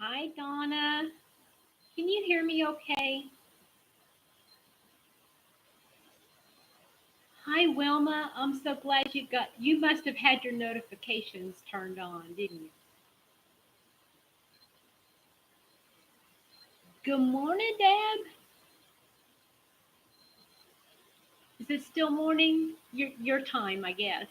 Hi, Donna. Can you hear me okay? Hi, Wilma. I'm so glad you must have had your notifications turned on, didn't you? Good morning, Deb. Is it still morning? Your time, I guess.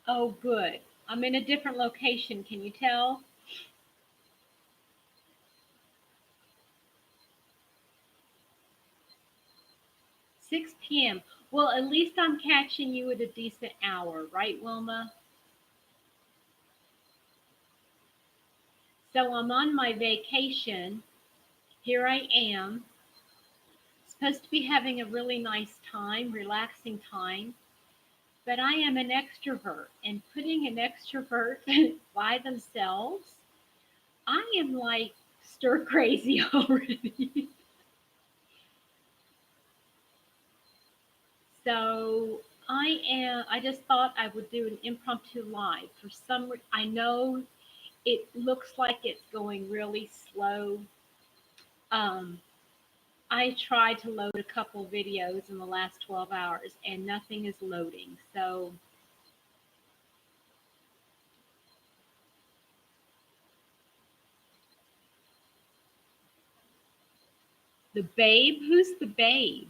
Oh, good. I'm in a different location. Can you tell? 6 p.m. Well, at least I'm catching you at a decent hour, right, Wilma? So I'm on my vacation. Here I am, supposed to be having a really nice time, relaxing time. But I am an extrovert, and putting an extrovert by themselves, I am like stir crazy already. So I just thought I would do an impromptu live. I know it looks like it's going really slow. Um, I tried to load a couple videos in the last 12 hours and nothing is loading. So the babe, who's the babe?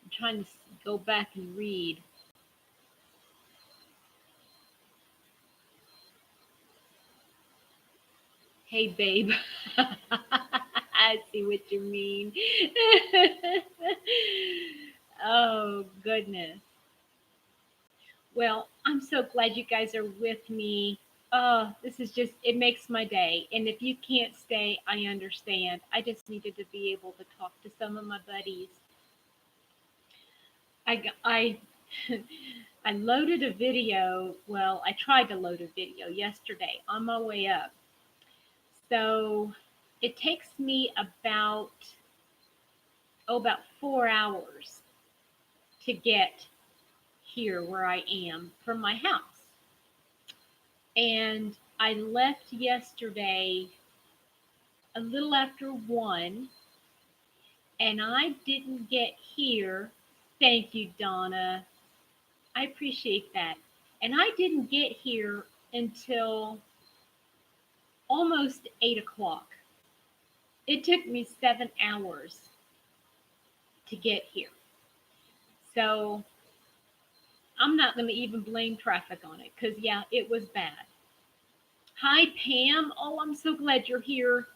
I'm trying to go back and read. Hey, babe. I see what you mean. Oh, goodness. Well, I'm so glad you guys are with me. Oh, this is just, it makes my day. And if you can't stay, I understand. I just needed to be able to talk to some of my buddies. I I loaded a video. Well, I tried to load a video yesterday on my way up. So it takes me about 4 hours to get here where I am from my house. And I left yesterday a little after 1, and I didn't get here. Thank you, Donna. I appreciate that. And I didn't get here until almost 8 o'clock. It took me 7 hours to get here. So I'm not going to even blame traffic on it because, yeah, it was bad. Hi, Pam. Oh, I'm so glad you're here.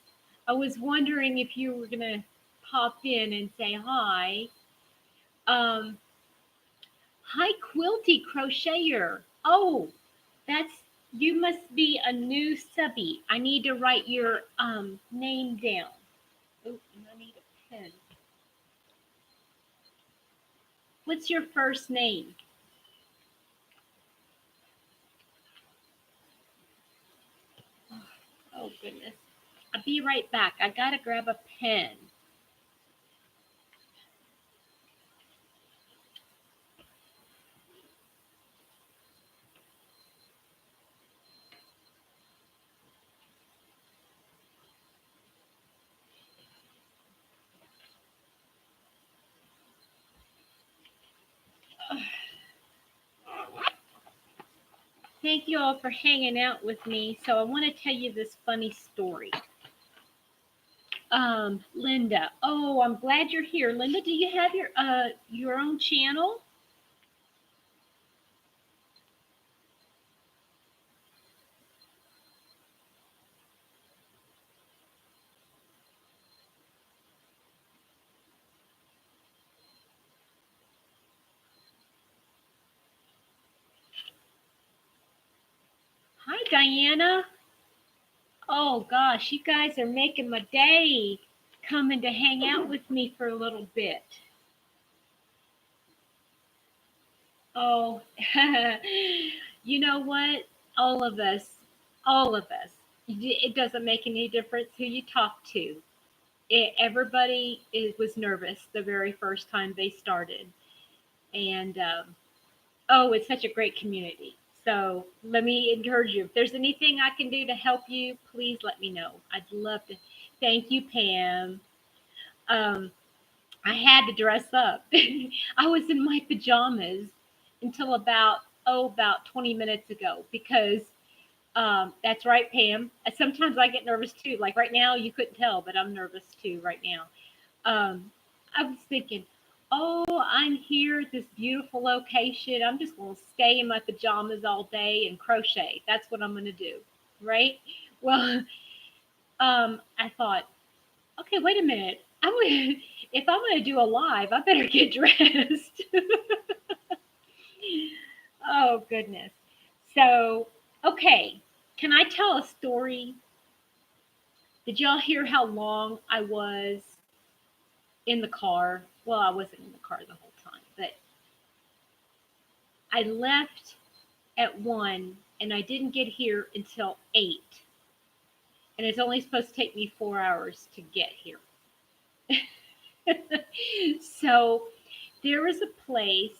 I was wondering if you were going to pop in and say hi. Um, Hi, Quilty Crocheter. Oh, that's you must be a new subby. I need to write your name down. Oh, and I need a pen. What's your first name? Oh goodness. I'll be right back. I gotta grab a pen. Thank you all for hanging out with me. So I want to tell you this funny story. Linda. Oh, I'm glad you're here. Linda, do you have your own channel? Hi, Diana. Oh gosh, you guys are making my day coming to hang out with me for a little bit. Oh, you know what? All of us, all of us. It doesn't make any difference who you talk to. Everybody was nervous the very first time they started. And oh, it's such a great community. So let me encourage you. If there's anything I can do to help you, please let me know. I'd love to. Thank you, Pam. Um, I had to dress up. I was in my pajamas until about 20 minutes ago because that's right, Pam. Sometimes I get nervous too. Like right now, you couldn't tell, but I'm nervous too right now. I was thinking, oh, I'm here at this beautiful location. I'm just going to stay in my pajamas all day and crochet. That's what I'm going to do, right? Well, I thought, okay, wait a minute. If I'm going to do a live, I better get dressed. Oh goodness. So, okay, can I tell a story? Did y'all hear how long I was in the car? Well, I wasn't in the car the whole time, but I left at 1 and I didn't get here until 8. And it's only supposed to take me 4 hours to get here. So there is a place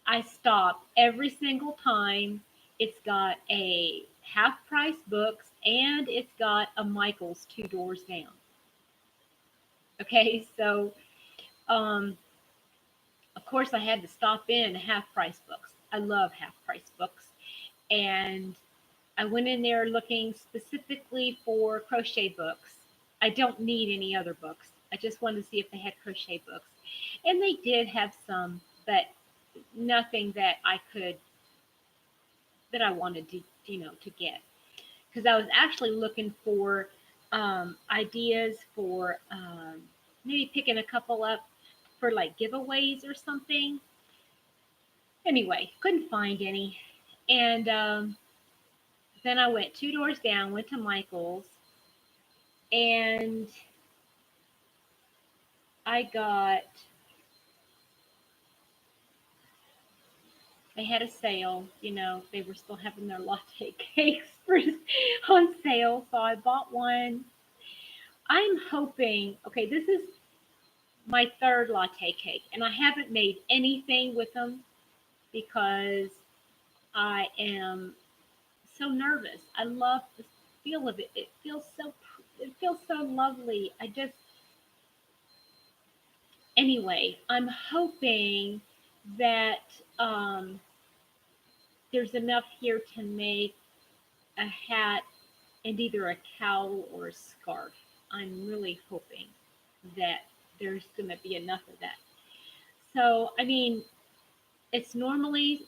I stop every single time. It's got a half price books and it's got a Michael's 2 doors down. Okay, so um, of course I had to stop in half price books. I love half price books. And I went in there looking specifically for crochet books. I don't need any other books. I just wanted to see if they had crochet books. And they did have some, but nothing that I wanted to, to get. Because I was actually looking for ideas for maybe picking a couple up for like giveaways or something. Anyway, couldn't find any. And then I went 2 doors down, went to Michael's, and I got, they had a sale, they were still having their latte cakes on sale. So I bought one. I'm hoping, okay, this is my third latte cake, and I haven't made anything with them because I am so nervous. I love the feel of it. It feels so lovely. Anyway, I'm hoping that there's enough here to make a hat and either a cowl or a scarf. I'm really hoping that there's going to be enough of that. So, I mean, it's normally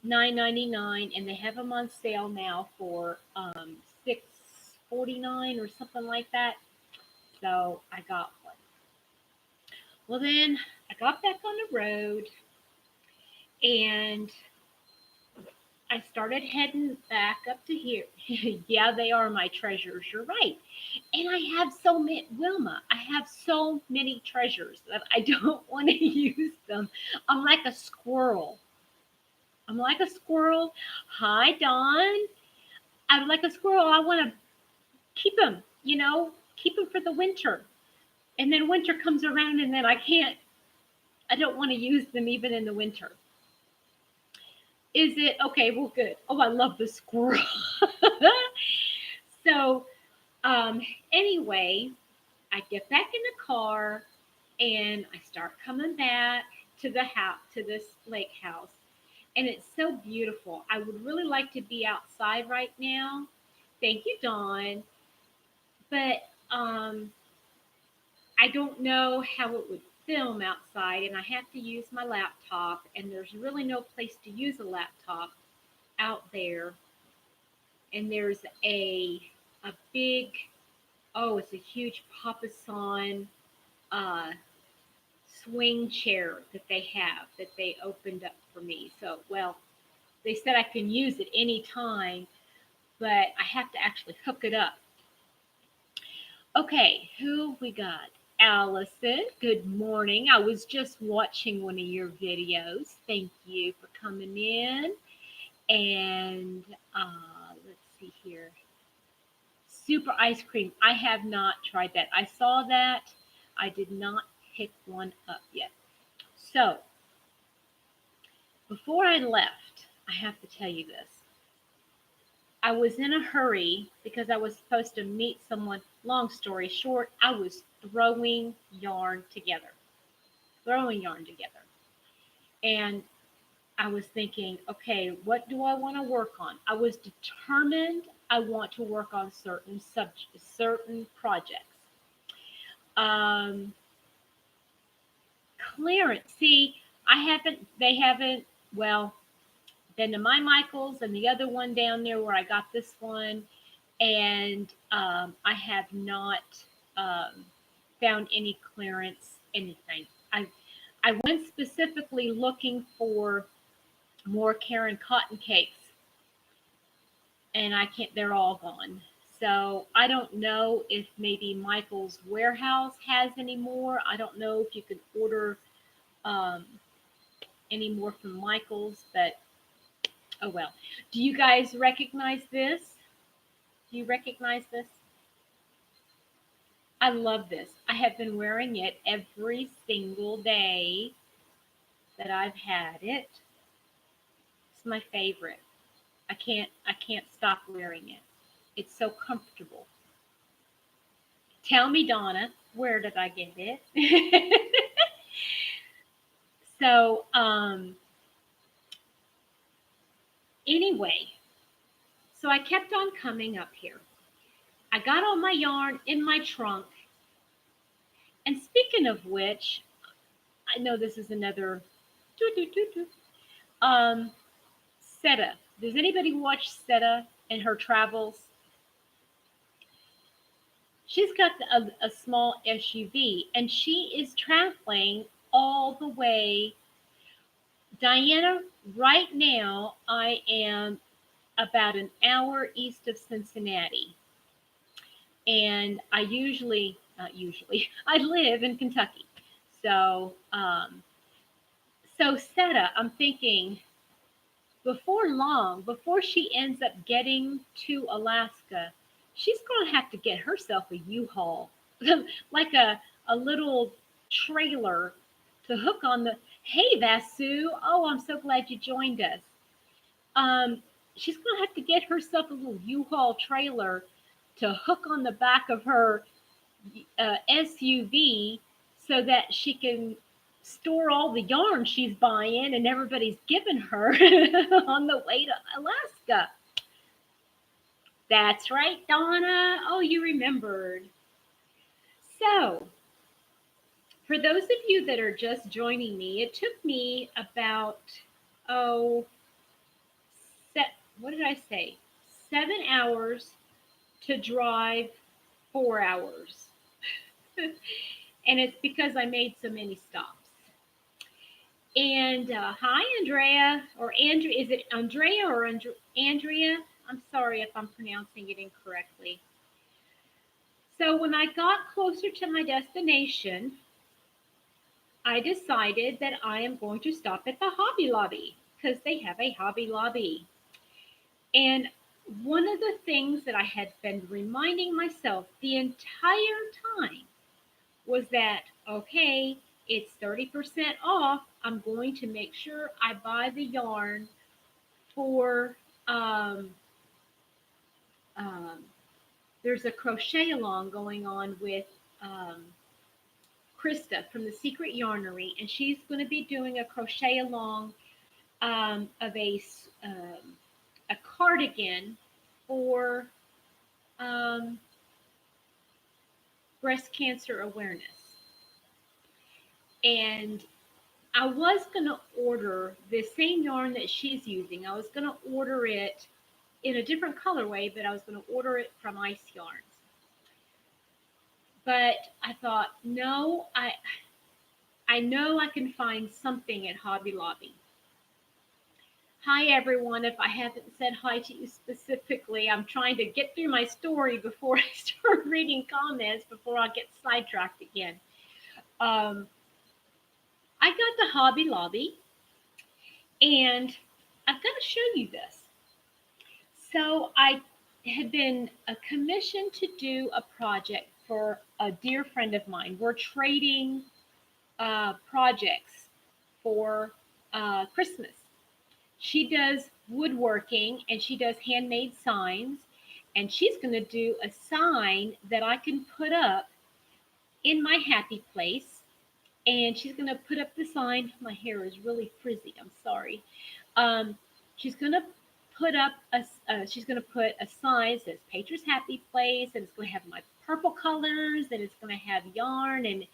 $9.99, and they have them on sale now for $6.49 or something like that. So I got one. Well, then I got back on the road and I started heading back up to here. Yeah, they are my treasures. You're right. And I have so many, Wilma, I have so many treasures that I don't want to use them. I'm like a squirrel. I'm like a squirrel. Hi, Dawn. I'm like a squirrel. I want to keep them, keep them for the winter. And then winter comes around and then I don't want to use them even in the winter. Is it okay? Well, good. Oh, I love the squirrel. So, anyway, I get back in the car and I start coming back to the house, to this lake house. And it's so beautiful. I would really like to be outside right now. Thank you, Dawn. But I don't know how it would film outside, and I have to use my laptop, and there's really no place to use a laptop out there. And there's a big, oh, it's a huge Papasan uh, swing chair that they opened up for me. So, well, they said I can use it anytime, but I have to actually hook it up. Okay, who we got? Allison, good morning. I was just watching one of your videos. Thank you for coming in. And let's see here. Super ice cream. I have not tried that. I saw that. I did not pick one up yet. So, before I left, I have to tell you this. I was in a hurry because I was supposed to meet someone. Long story short, I was yarn together, throwing yarn together. And I was thinking, okay, what do I want to work on? I was determined I want to work on certain projects. Um, Clearance. See, they haven't, well, been to my Michaels and the other one down there where I got this one. And I have not um, found any clearance, anything. I went specifically looking for more Karen cotton cakes, and I can't. They're all gone. So I don't know if maybe Michael's warehouse has any more. I don't know if you can order um, any more from Michael's, but oh well. Do you guys recognize this? Do you recognize this? I love this. I have been wearing it every single day that I've had it. It's my favorite. I can't stop wearing it. It's so comfortable. Tell me, Donna, where did I get it? So, anyway, so I kept on coming up here. I got all my yarn in my trunk. And speaking of which, I know this is another doo doo doo doo. Seta. Does anybody watch Seta and her travels? She's got a small SUV and she is traveling all the way. Diana, right now I am about an hour east of Cincinnati. And I not usually, I live in Kentucky. So, so Seta, I'm thinking before long, before she ends up getting to Alaska, she's going to have to get herself a U-Haul, like a little trailer to hook on the. Hey, Vasu. Oh, I'm so glad you joined us. She's going to have to get herself a little U-Haul trailer to hook on the back of her SUV so that she can store all the yarn she's buying and everybody's giving her on the way to Alaska. That's right, Donna. Oh, you remembered. So, for those of you that are just joining me, it took me about, oh, what did I say? 7 hours to drive 4 hours. And it's because I made so many stops. And hi, Andrea, or Andrea. Is it Andrea or Andrea? I'm sorry if I'm pronouncing it incorrectly. So when I got closer to my destination, I decided that I am going to stop at the Hobby Lobby because they have a Hobby Lobby. And one of the things that I had been reminding myself the entire time was that, okay, it's 30% off. I'm going to make sure I buy the yarn for, um, um, there's a crochet along going on with Krista from the Secret Yarnery, and she's going to be doing a crochet along of a cardigan for um, breast cancer awareness. And I was going to order the same yarn that she's using. I was going to order it in a different colorway, but I was going to order it from Ice Yarns. But I thought, no, I know I can find something at Hobby Lobby. Hi, everyone. If I haven't said hi to you specifically, I'm trying to get through my story before I start reading comments before I get sidetracked again. I got the Hobby Lobby, and I've got to show you this. So had been commissioned to do a project for a dear friend of mine. We're trading projects for Christmas. She does woodworking and she does handmade signs, and she's going to do a sign that I can put up in my happy place. And she's going to put up the sign. My hair is really frizzy. I'm sorry. Um, she's going to put up she's going to put a sign that says Patriots Happy Place, and it's going to have my purple colors, and it's going to have yarn, and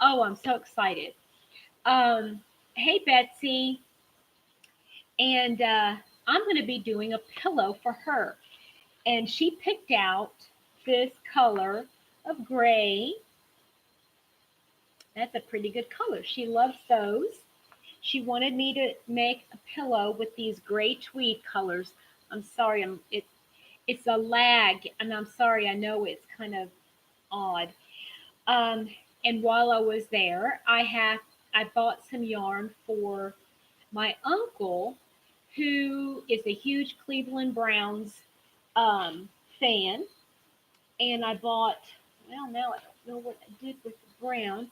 oh, I'm so excited. Hey, Betsy. And I'm going to be doing a pillow for her. And she picked out this color of gray. That's a pretty good color. She loves those. She wanted me to make a pillow with these gray tweed colors. I'm sorry, it's a lag, and I'm sorry. I know it's kind of odd. Um, and while I was there, I bought some yarn for my uncle, who is a huge Cleveland Browns fan, and I bought. Well, now I don't know what I did with the brown.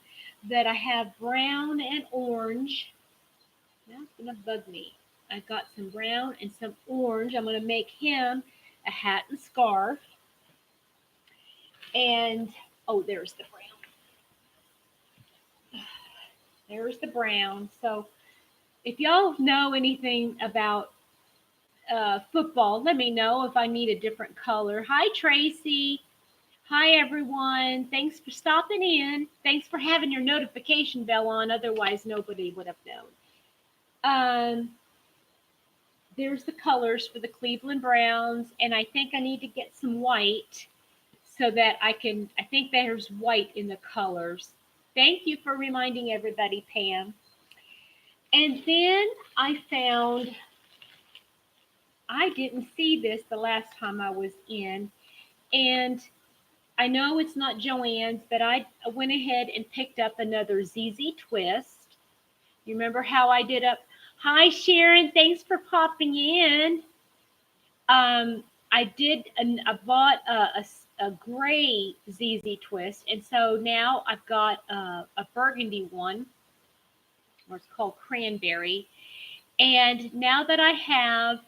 That I have brown and orange. Now it's gonna bug me. I got some brown and some orange. I'm gonna make him a hat and scarf. And oh, there's the brown. There's the brown. So if y'all know anything about football, let me know if I need a different color. Hi, Tracy. Hi, everyone. Thanks for stopping in. Thanks for having your notification bell on. Otherwise, nobody would have known. There's the colors for the Cleveland Browns, and I think I need to get some white so that I think there's white in the colors. Thank you for reminding everybody, Pam. And then I didn't see this the last time I was in, and I know it's not Joanne's, but I went ahead and picked up another ZZ Twist. You remember how I did up? Hi, Sharon. Thanks for popping in. I bought a gray ZZ Twist, and so now I've got a burgundy one, or it's called cranberry. And now that I have,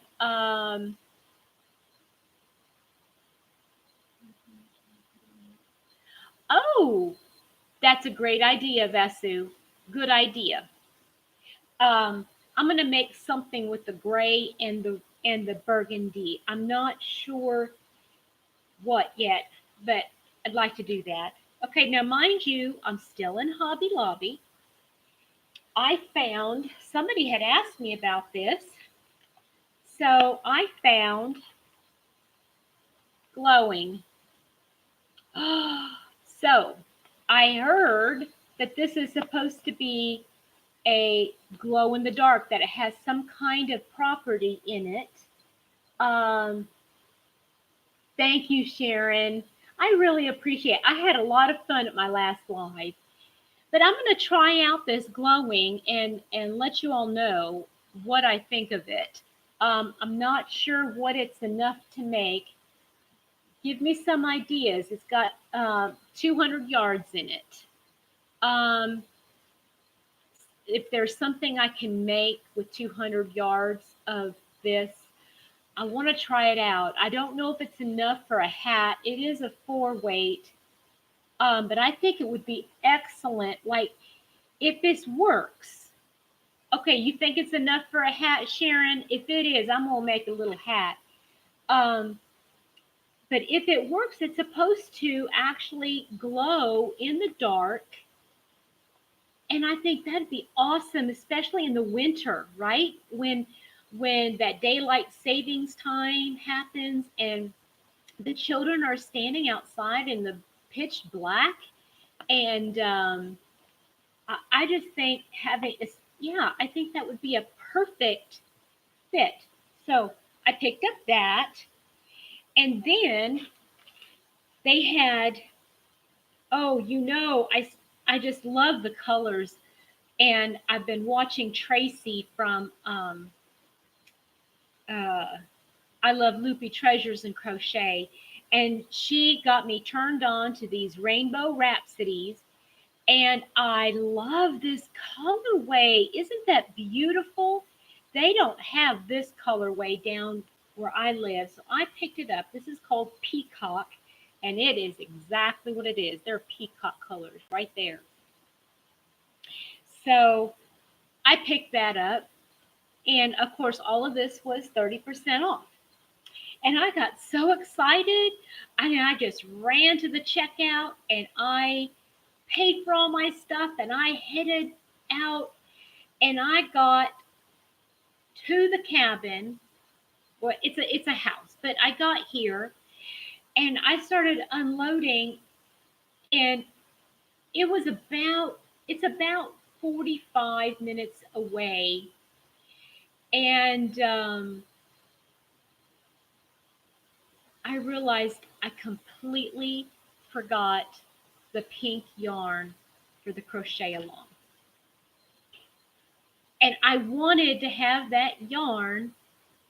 oh, that's a great idea, Vesu. Good idea. I'm gonna make something with the gray and the burgundy. I'm not sure what yet, but I'd like to do that. Okay, now mind you, I'm still in Hobby Lobby. I found somebody had asked me about this, so I found glowing. So I heard that this is supposed to be a glow in the dark, that it has some kind of property in it. Um, Thank you, Sharon. I really appreciate it. I had a lot of fun at my last live. But I'm going to try out this glowing and let you all know what I think of it. I'm not sure what it's enough to make. Give me some ideas. It's got 200 yards in it. Um, if there's something I can make with 200 yards of this, I want to try it out. I don't know if it's enough for a hat. It is a 4 weight, but I think it would be excellent. Like, if this works, okay, you think it's enough for a hat, Sharon? If it is, I'm gonna make a little hat. Um, but if it works, it's supposed to actually glow in the dark, and I think that'd be awesome, especially in the winter, right? When that daylight savings time happens and the children are standing outside in the pitch black, and I just think yeah, I think that would be a perfect fit. So I picked up that, and then they had, oh, I just love the colors, and I've been watching Tracy from uh, I love Loopy Treasures and crochet. And she got me turned on to these Rainbow Rhapsodies. And I love this colorway. Isn't that beautiful? They don't have this colorway down where I live. So I picked it up. This is called Peacock. And it is exactly what it is. They're peacock colors right there. So I picked that up. And of course, all of this was 30% off. And I got so excited. I just ran to the checkout and I paid for all my stuff and I headed out and I got to the cabin. Well, it's a house, but I got here and I started unloading and it's about 45 minutes away. And I realized I completely forgot the pink yarn for the crochet along. And I wanted to have that yarn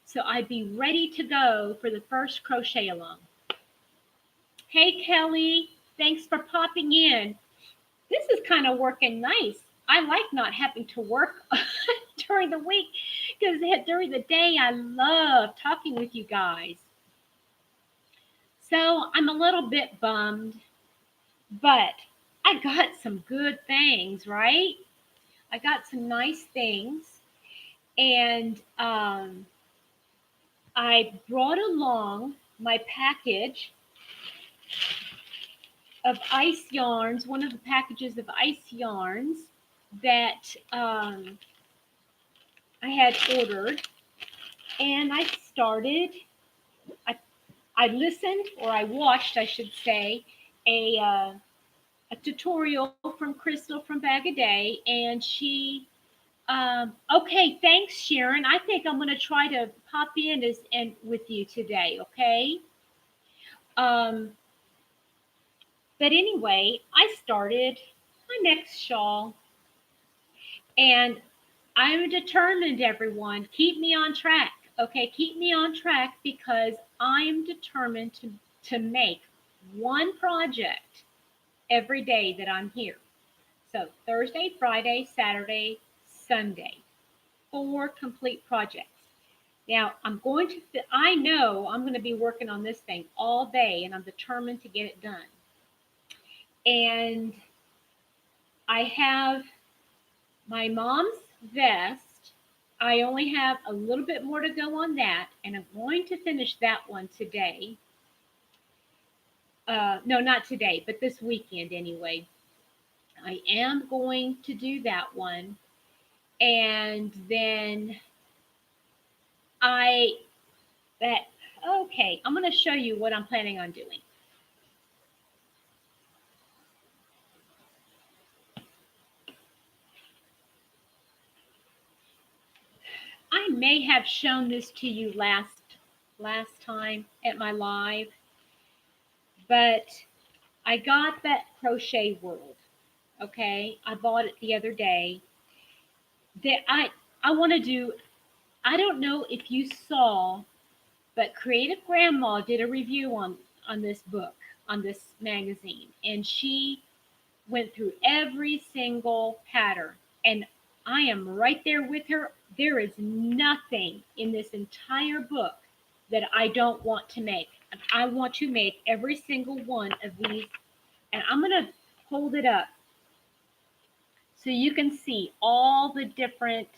so I'd be ready to go for the first crochet along. Hey Kelly, thanks for popping in. This is kind of working nice. I like not having to work during the week because during the day I love talking with you guys. So I'm a little bit bummed, but I got some good things, right? I got some nice things. And I brought along my package of ice yarns, one of the packages of ice yarns that I had ordered. And I started, I listened, or I watched, I should say, a tutorial from Crystal from Bag a Day. And she, okay, thanks, Sharon. I think I'm going to try to pop in and with you today, okay? Um, but anyway, I started my next shawl. And I'm determined, everyone. Keep me on track. Okay, keep me on track because I am determined to make one project every day that I'm here. So Thursday, Friday, Saturday, Sunday. 4 complete projects. Now I know I'm going to be working on this thing all day and I'm determined to get it done. And I have my mom's vest. I only have a little bit more to go on that, and I'm going to finish that one today. No, not today, but this weekend anyway. I am going to do that one. And then okay, I'm going to show you what I'm planning on doing. I may have shown this to you last time at my live, but I got that Crochet World. Okay, I bought it the other day. That I want to do. I don't know if you saw, but Creative Grandma did a review on this book, on this magazine, and she went through every single pattern, and I am right there with her. There is nothing in this entire book that I don't want to make. I want to make every single one of these, and I'm going to hold it up so you can see all the different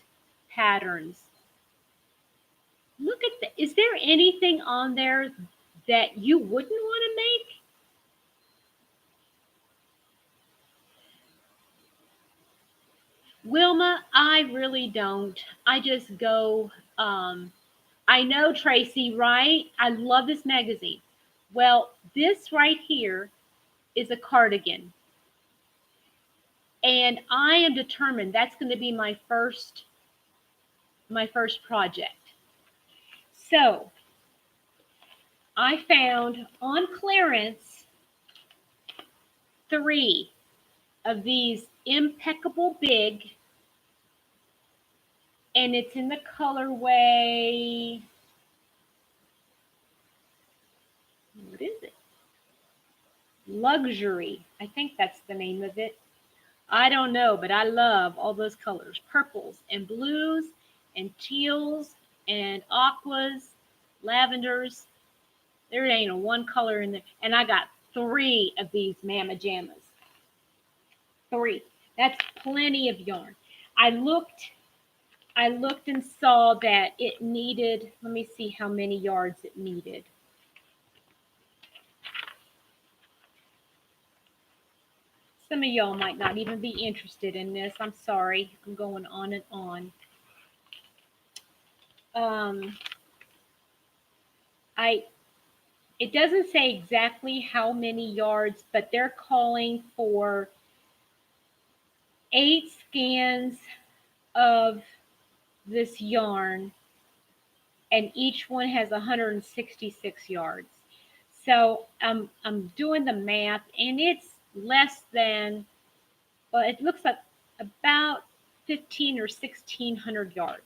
patterns. Look at that. Is there anything on there that you wouldn't want to make? Wilma, I really don't. I just go, I know, Tracy, right? I love this magazine. Well, this right here is a cardigan. And I am determined that's going to be my first project. So I found on clearance 3 of these Impeccable Big, and it's in the colorway What is it? Luxury. I think that's the name of it. I don't know, but I love all those colors. Purples and blues and teals and aquas, lavenders. There ain't a one color in there. And I got 3 of these Mama Jammas. 3. That's plenty of yarn. I looked I looked and saw that it needed, let me see how many yards it needed. Some of y'all might not even be interested in this. I'm sorry. I'm going on and on. Um, I it doesn't say exactly how many yards, but they're calling for 8 scans of this yarn, and each one has 166 yards. So I'm doing the math, and it's less than, well, it looks like about 15 or 1600 yards.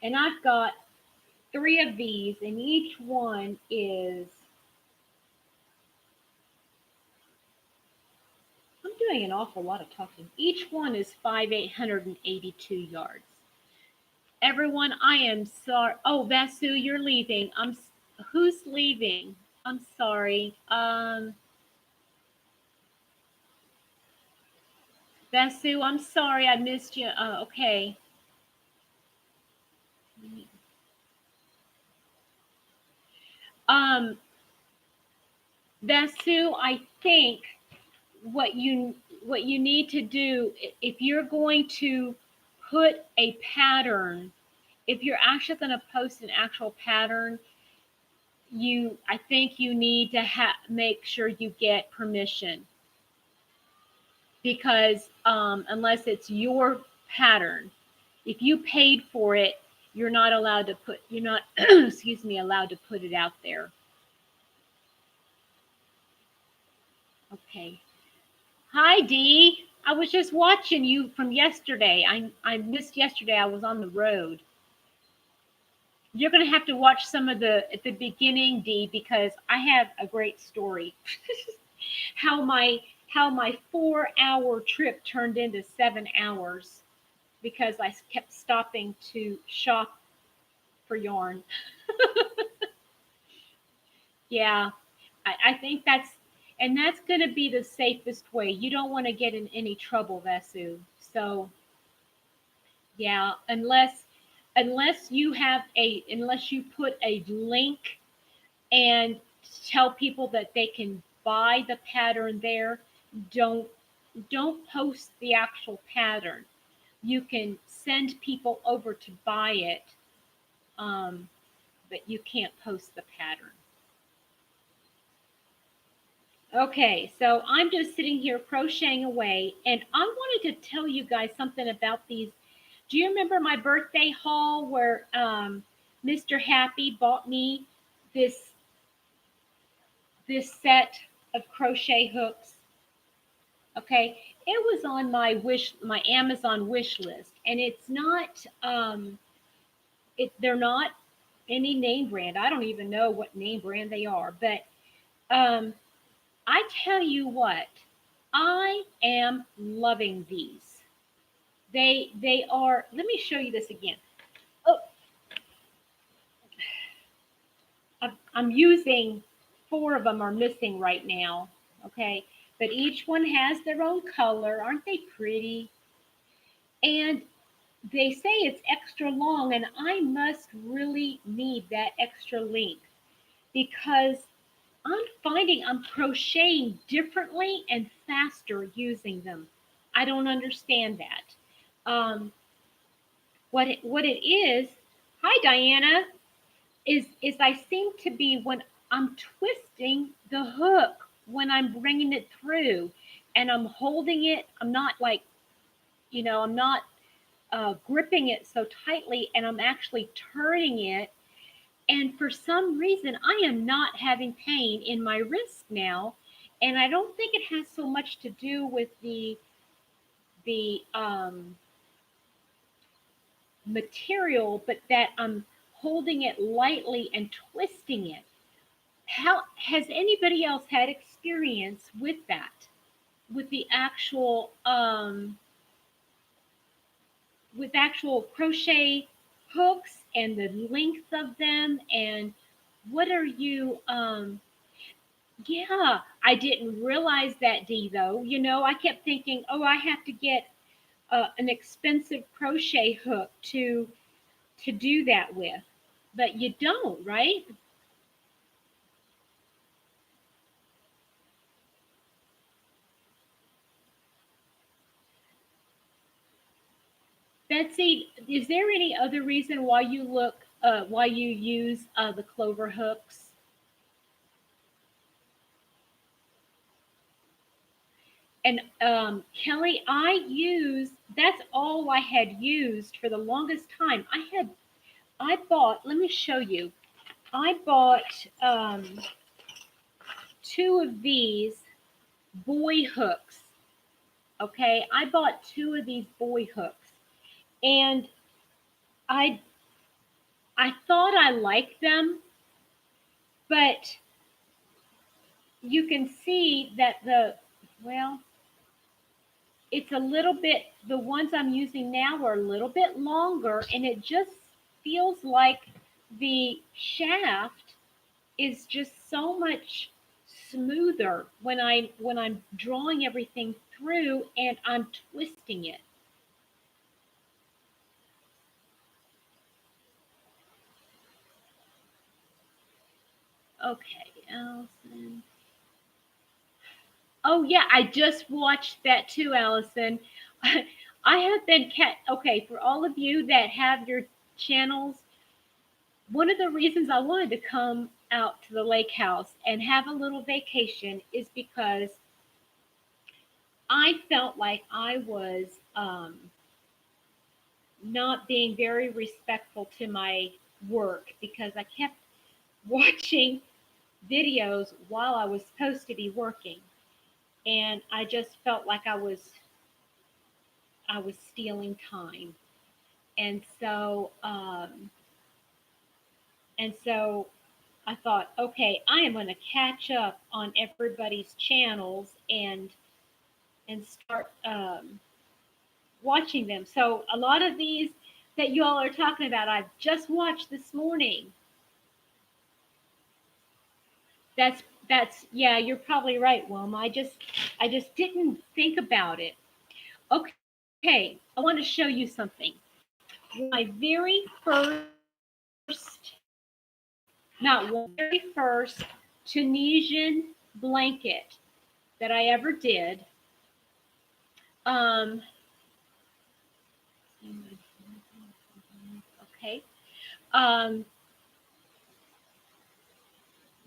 And I've got 3 of these, and each one is, I'm doing an awful lot of talking. Each one is 5,882 yards. Everyone, I am sorry. Oh, Vasu, you're leaving. Who's leaving? I'm sorry. Vasu, I'm sorry I missed you. Okay. Um, Vasu, I think what you need to do, if you're going to put a pattern, if you're actually going to post an actual pattern, I think you need to make sure you get permission, because unless it's your pattern, if you paid for it, you're not excuse me, allowed to put it out there. Okay. Hi, Dee. I was just watching you from yesterday. I missed yesterday. I was on the road. You're going to have to watch some of at the beginning, Dee, because I have a great story. how my 4-hour trip turned into 7 hours because I kept stopping to shop for yarn. Yeah, I think that's going to be the safest way. You don't want to get in any trouble, Vasu. So yeah, unless you put a link and tell people that they can buy the pattern there, don't don't post the actual pattern. You can send people over to buy it, um, but you can't post the pattern. Okay, so I'm just sitting here crocheting away, and I wanted to tell you guys something about these. Do you remember my birthday haul where Mr. Happy bought me this this set of crochet hooks? Okay, it was on my Amazon wish list, and it's not they're not any name brand. I don't even know what name brand they are, but um, I tell you what, I am loving these. They are. Let me show you this again. Oh, I'm using 4 of them are missing right now. Okay, but each one has their own color. Aren't they pretty? And they say it's extra long, and I must really need that extra length because I'm finding I'm crocheting differently and faster using them. I don't understand that. What it is, hi Diana, is I seem to be when I'm twisting the hook when I'm bringing it through, and I'm holding it. I'm not like, I'm not gripping it so tightly, and I'm actually turning it. And for some reason, I am not having pain in my wrist now, and I don't think it has so much to do with the material, but that I'm holding it lightly and twisting it. How has anybody else had experience with that? With the actual with actual crochet hooks and the length of them, and what are you yeah, I didn't realize that, Dee, though. I kept thinking, oh, I have to get an expensive crochet hook to do that with, but you don't, right? Betsy, is there any other reason why you use the clover hooks? And Kelly, that's all I had used for the longest time. I bought, let me show you. I bought two of these boy hooks. Okay, I bought two of these boy hooks, and I I thought I liked them, but you can see that well, it's a little bit, the ones I'm using now are a little bit longer, and it just feels like the shaft is just so much smoother when I'm drawing everything through and I'm twisting it. Okay, Allison. Oh yeah, I just watched that too, Allison. I have been okay, for all of you that have your channels, one of the reasons I wanted to come out to the lake house and have a little vacation is because I felt like I was not being very respectful to my work because I kept watching videos while I was supposed to be working, and I just felt like I was stealing time. And so I thought, okay, I am going to catch up on everybody's channels and start watching them. So a lot of these that you all are talking about, I've just watched this morning. That's yeah, you're probably right, Wilma. I just didn't think about it. Okay, I want to show you something. My very first, not one, very first Tunisian blanket that I ever did. Um, okay, um,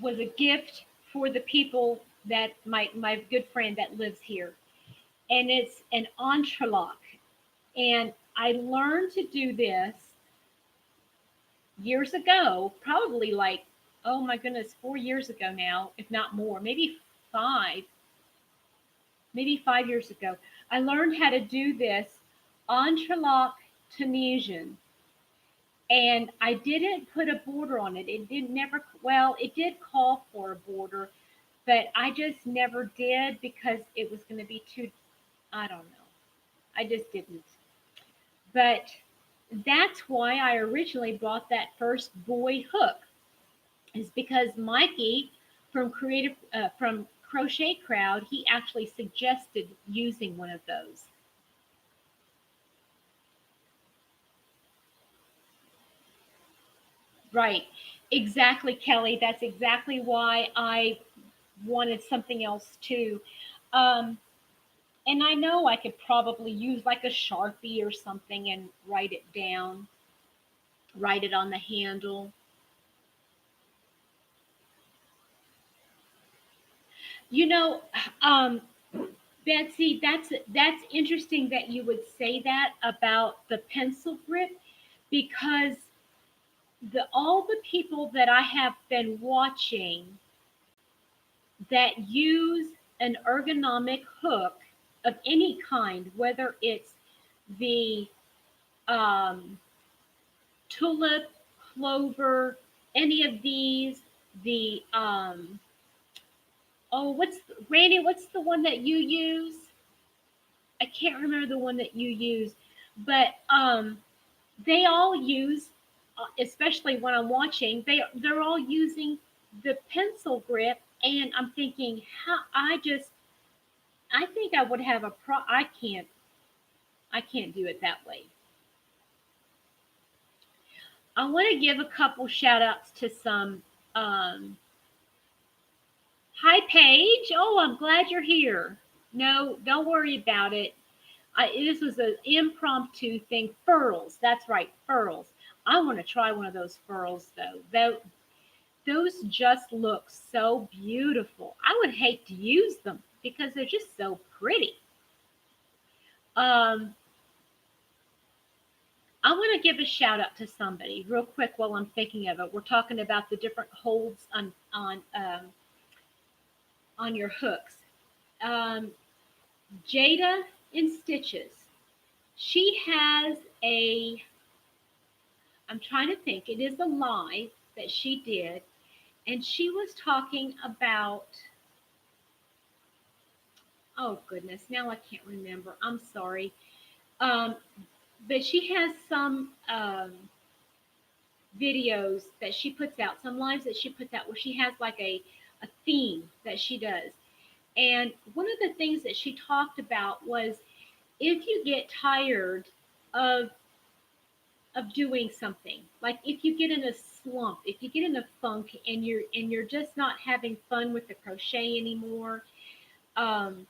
was a gift for the people that my good friend that lives here, and it's an entrelac. And I learned to do this years ago, probably like, oh my goodness, 4 years ago now, if not more, five, maybe 5 years ago. I learned how to do this entrelac Tunisian, and I didn't put a border on it. It did never, well, it did call for a border, but I just never did because it was going to be too, I don't know. I just didn't. But that's why I originally bought that first boy hook, is because Mikey from Crochet Crowd, he actually suggested using one of those. Right. Exactly, Kelly. That's exactly why I wanted something else too. Um, and I know I could probably use like a Sharpie or something and write it down, write it on the handle. You know, um, Betsy, that's interesting that you would say that about the pencil grip, because all the people that I have been watching that use an ergonomic hook of any kind, whether it's the um, tulip, clover, any of these, the oh, what's Randy? What's the one that you use? I can't remember the one that you use, but they all use, especially when I'm watching, they're all using the pencil grip, and I'm thinking, how I think I would have a pro. I can't do it that way. I want to give a couple shout outs to some. Um, Hi, Paige. Oh, I'm glad you're here. No, don't worry about it. This was an impromptu thing. Furls. That's right, furls. I want to try one of those furls though. Those just look so beautiful. I would hate to use them because they're just so pretty. Um, I want to give a shout out to somebody real quick while I'm thinking of it. We're talking about the different holds on your hooks. Um, Jada in Stitches. She has a. I'm trying to think. It is a live that she did, and she was talking about. Oh goodness, now I can't remember. I'm sorry. Um, but she has some videos that she puts out, some lives that she puts out where she has like a theme that she does. And one of the things that she talked about was if you get tired of doing something, like if you get in a slump, if you get in a funk and you're just not having fun with the crochet anymore, um,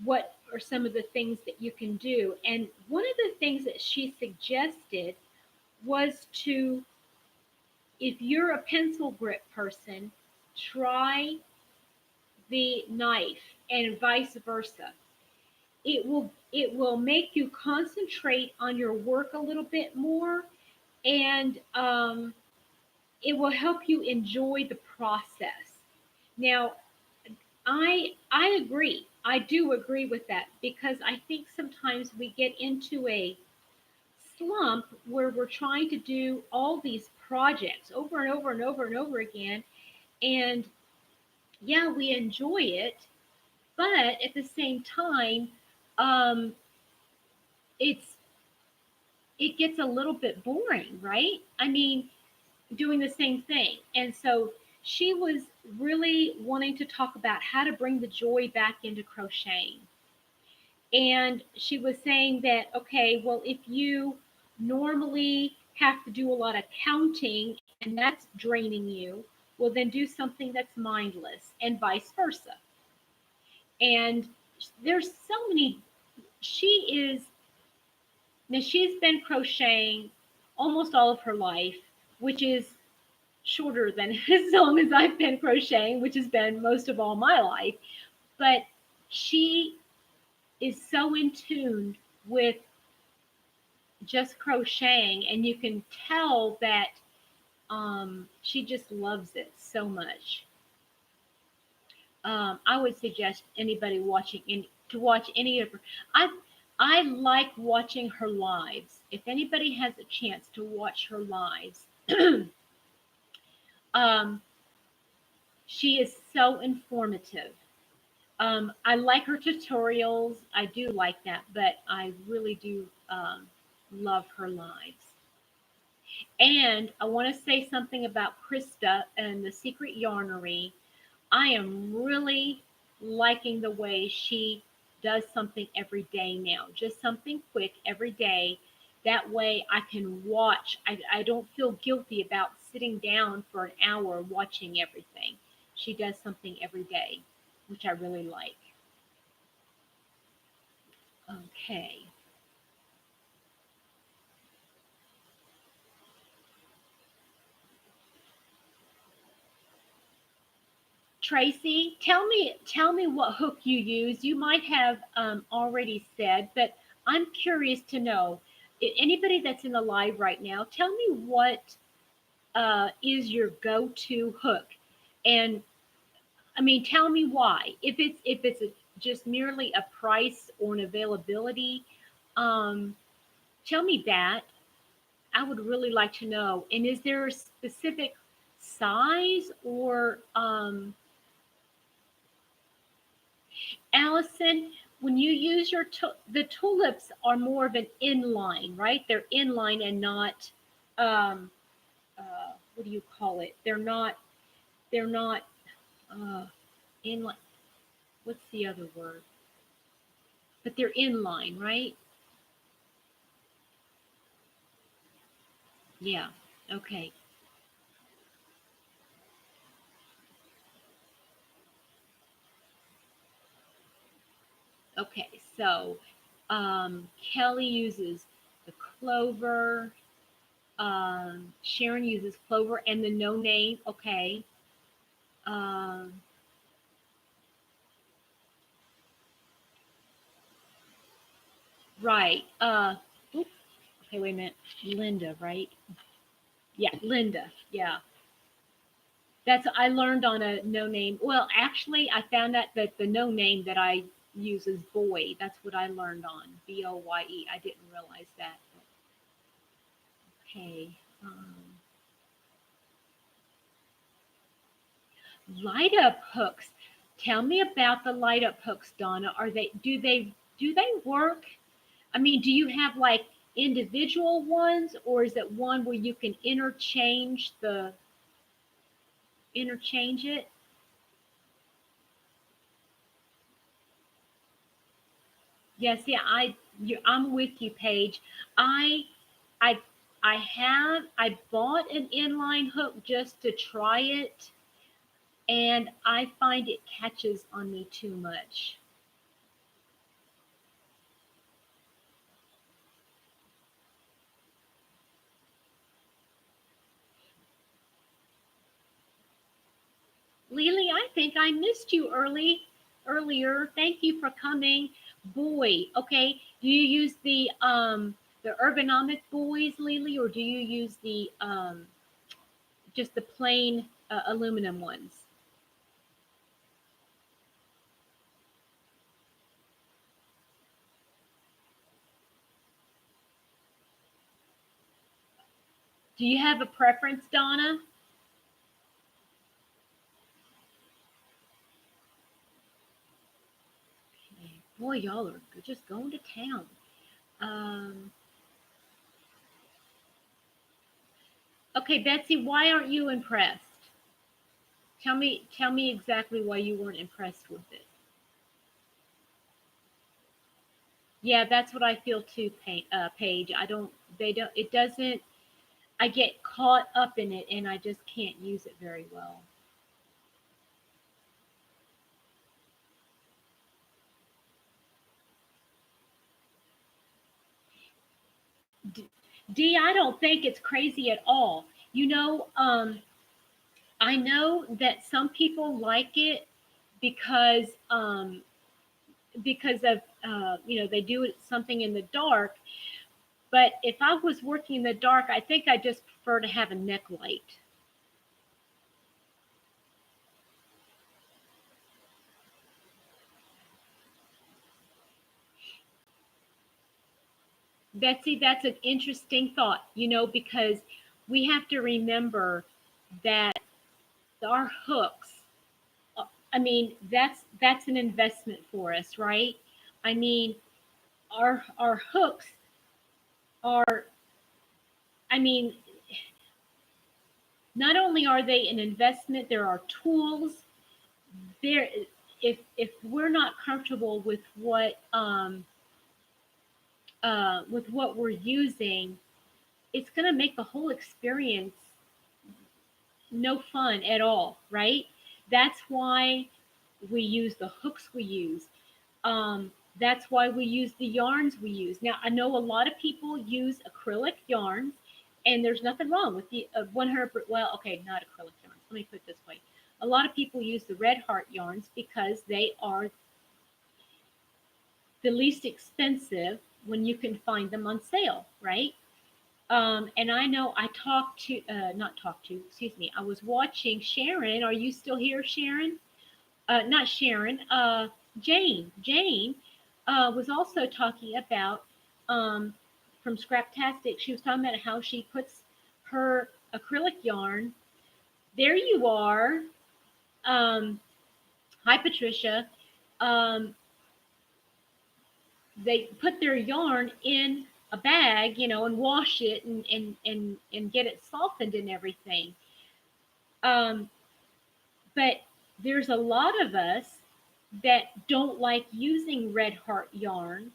what are some of the things that you can do? And one of the things that she suggested was to, if you're a pencil grip person, try the knife and vice versa. It will make you concentrate on your work a little bit more, and it will help you enjoy the process. Now, I agree. I do agree with that because I think sometimes we get into a slump where we're trying to do all these projects over and over and over and over again. And yeah, we enjoy it, but at the same time, um, it's it gets a little bit boring, right? I mean, doing the same thing. And so she was really wanting to talk about how to bring the joy back into crocheting. And she was saying that, okay, well, if you normally have to do a lot of counting and that's draining you, well, then do something that's mindless and vice versa. And there's so many, she is, now she's been crocheting almost all of her life, which is shorter than as long as I've been crocheting, which has been most of all my life. But she is so in tune with just crocheting, and you can tell that she just loves it so much. I would suggest anybody watching to watch any of her. I like watching her lives. If anybody has a chance to watch her lives, um, she is so informative. I like her tutorials. I do like that, but I really do love her lives. And I want to say something about Krista and the Secret Yarnery. I am really liking the way she does something every day now, just something quick every day. That way I can watch. I don't feel guilty about sitting down for an hour watching everything. She does something every day, which I really like. Okay. Tracy, tell me what hook you use. You might have already said, but I'm curious to know. Anybody that's in the live right now, tell me what is your go-to hook, and I mean, tell me why. Just merely a price or an availability, um, tell me that. I would really like to know. And is there a specific size or Allison, when you use the tulips are more of an inline, right? They're inline and not um, what do you call it? They're not uh, inline. What's the other word? But they're inline, right? Yeah. Okay. Okay. So Kelly uses the clover. Sharon uses clover and the no name. Okay. Um, right. Oops, okay, wait a minute. Linda, right? Yeah, Linda. Yeah. That's I learned on a no name. Well, actually, I found out that the no name that I use is boy. That's what I learned on Boye. I didn't realize that. Okay. Light up hooks. Tell me about the light up hooks, Donna. Do they work? I mean, do you have like individual ones, or is it one where you can interchange it? Yes, yeah, I'm with you, Paige. I I I bought an inline hook just to try it, and I find it catches on me too much. Lily, I think I missed you earlier. Thank you for coming. Boy, okay. Do you use the ergonomic buoys, Lily, or do you use the just the plain aluminum ones? Do you have a preference, Donna? Boy, y'all are just going to town. Um, okay, Betsy, why aren't you impressed? Tell me exactly why you weren't impressed with it. Yeah, that's what I feel too, Paige. I don't. They don't. It doesn't. I get caught up in it, and I just can't use it very well. D, I don't think it's crazy at all. I know that some people like it because because of they do something in the dark. But if I was working in the dark, I think I just prefer to have a neck light. Betsy, that's an interesting thought, because we have to remember that our hooks, I mean, that's an investment for us, right? I mean, our hooks are, I mean, not only are they an investment, there are tools there. If we're not comfortable with what we're using, it's going to make the whole experience no fun at all, right? That's why we use the hooks we use. That's why we use the yarns we use. Now, I know a lot of people use acrylic yarns, and there's nothing wrong with the 100. Well, okay, not acrylic yarns. Let me put it this way: a lot of people use the Red Heart yarns because they are the least expensive when you can find them on sale, right? And I know I talked to, not talked to, excuse me, I was watching Sharon. Are you still here, Sharon? Not Sharon, Jane. Jane was also talking about from Scraptastic. She was talking about how she puts her acrylic yarn There you are. Um, Hi, Patricia. Um, they put their yarn in a bag, and wash it and get it softened and everything. Um, but there's a lot of us that don't like using Red Heart yarn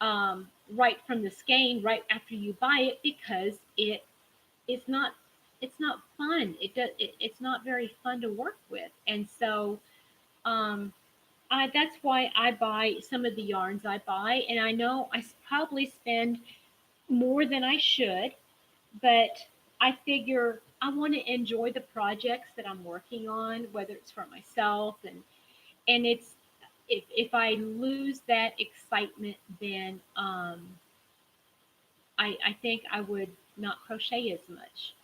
right from the skein, right after you buy it, because it's not it's not fun. It's not very fun to work with, and so um, that's why I buy some of the yarns I buy, and I know I probably spend more than I should, but I figure I want to enjoy the projects that I'm working on, whether it's for myself, and it's if I lose that excitement, then I think I would not crochet as much.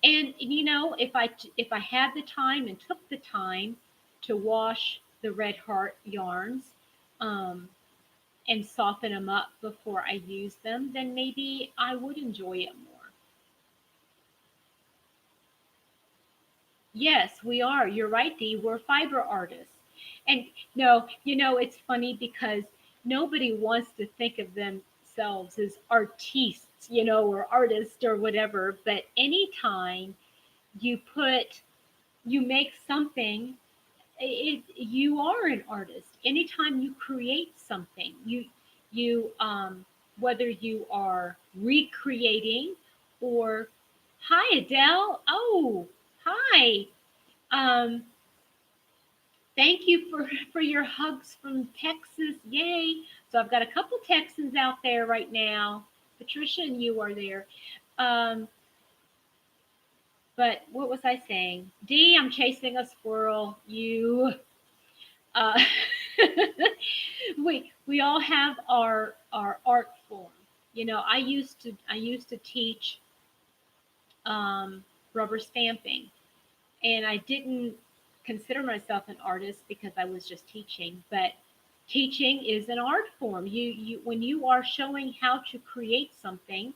And if I had the time and took the time to wash the Red Heart yarns, um, and soften them up before I use them, then maybe I would enjoy it more. Yes, we are. You're right, Dee. We're fiber artists. And no, it's funny because nobody wants to think of themselves as artistes, or artists or whatever. But anytime you put, you make something, you are an artist. Anytime you create something, you whether you are recreating or, hi, Adele. Oh, hi. Um, Thank you for your hugs from Texas. Yay. So I've got a couple Texans out there right now. Patricia and you are there. Um, but what was I saying? Dee, I'm chasing a squirrel. You uh, we all have our art form. I used to teach um, rubber stamping, and I didn't consider myself an artist because I was just teaching. But teaching is an art form. You when you are showing how to create something,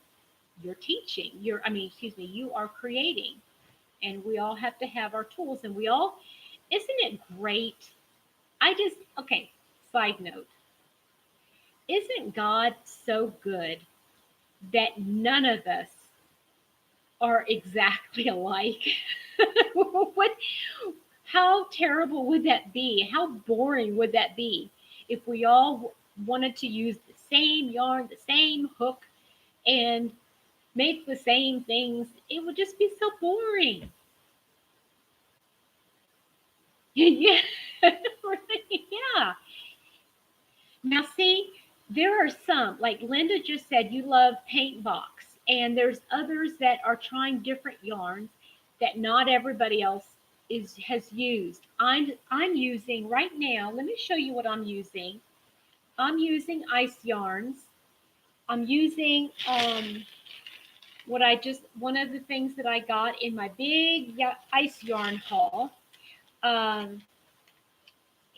you're teaching. Excuse me, you are creating. And we all have to have our tools, and we all, isn't it great? Okay, side note. Isn't God so good that none of us are exactly alike? what How terrible would that be? How boring would that be if we all wanted to use the same yarn, the same hook, and make the same things? It would just be so boring. Yeah. Yeah. Now, see, there are some, like Linda just said, you love paint box, and there's others that are trying different yarns that not everybody else has used. I'm using right now. Let me show you what I'm using. I'm using ice yarns. I'm using one of the things that I got in my big ice yarn haul, um,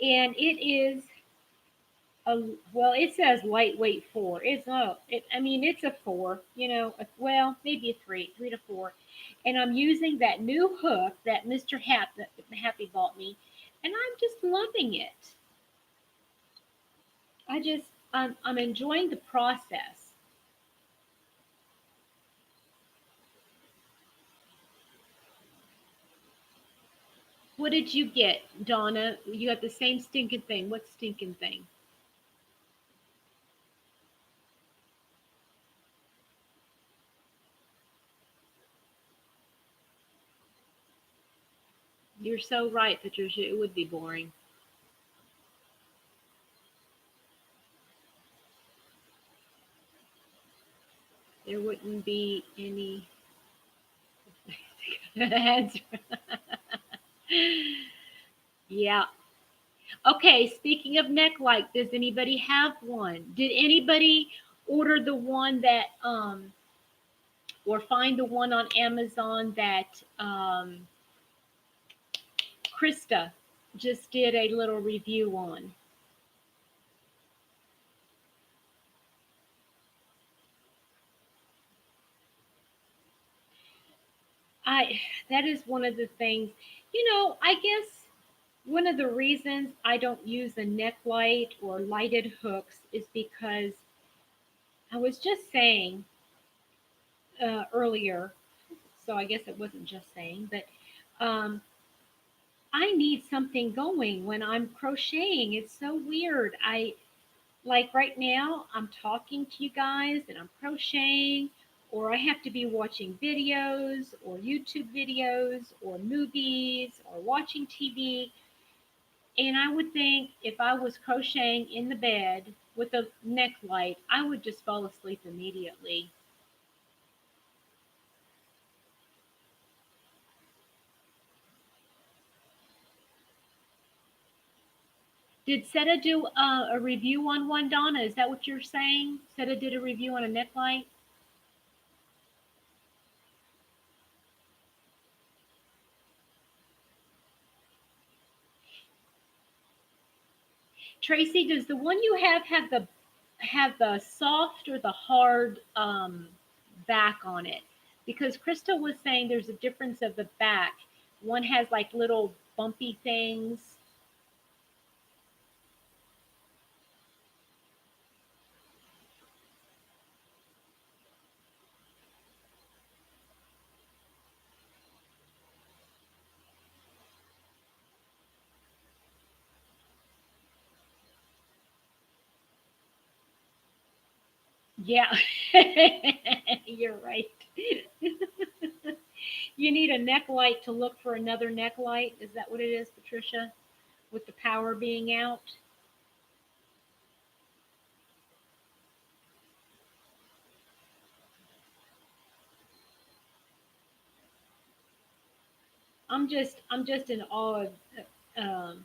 and it is well, it says lightweight four. It's not. It's a four. Well, maybe a three to four. And I'm using that new hook that Mr. Happy bought me, and I'm just loving it. I'm enjoying the process. What did you get, Donna? You got the same stinking thing. What stinking thing? You're so right, Patricia. It would be boring. There wouldn't be any. Yeah. Okay, speaking of neck light, does anybody have one? Did anybody order the one that or find the one on Amazon that Krista just did a little review on? I that is one of the things, I guess one of the reasons I don't use a neck light or lighted hooks is because I was just saying earlier, so I guess it wasn't just saying, but um, I need something going when I'm crocheting. It's so weird. I like right now, I'm talking to you guys and I'm crocheting, or I have to be watching videos or YouTube videos or movies or watching TV. And I would think if I was crocheting in the bed with a neck light, I would just fall asleep immediately. Did Seta do a review on one, Donna? Is that what you're saying? Seta did a review on a neck light? Tracy, does the one you have the soft or the hard back on it? Because Crystal was saying there's a difference of the back. One has like little bumpy things. Yeah, you're right. You need a neck light to look for another neck light. Is that what it is, Patricia? With the power being out? I'm just in awe of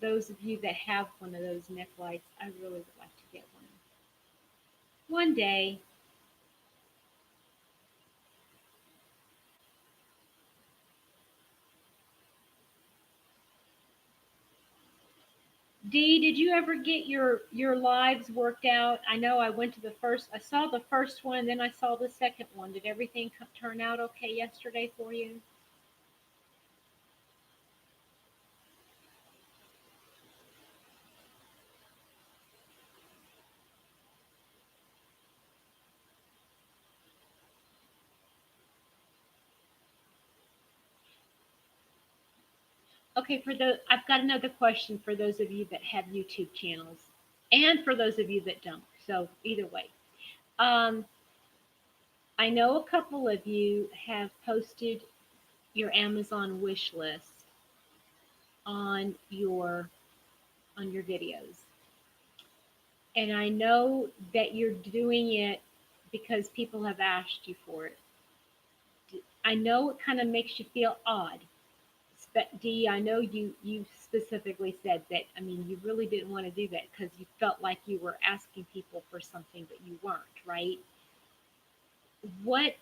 those of you that have one of those neck lights. I really would like to get one day. Dee, did you ever get your lives worked out? I know I went to the first. I saw the first one, and then I saw the second one. Did everything turn out okay yesterday for you? Okay, I've got another question for those of you that have YouTube channels, and for those of you that don't. So either way, um, I know a couple of you have posted your Amazon wish list on your videos. And I know that you're doing it because people have asked you for it. I know it kind of makes you feel odd. Dee, I know you specifically said that. I mean, you really didn't want to do that because you felt like you were asking people for something but you weren't, right? What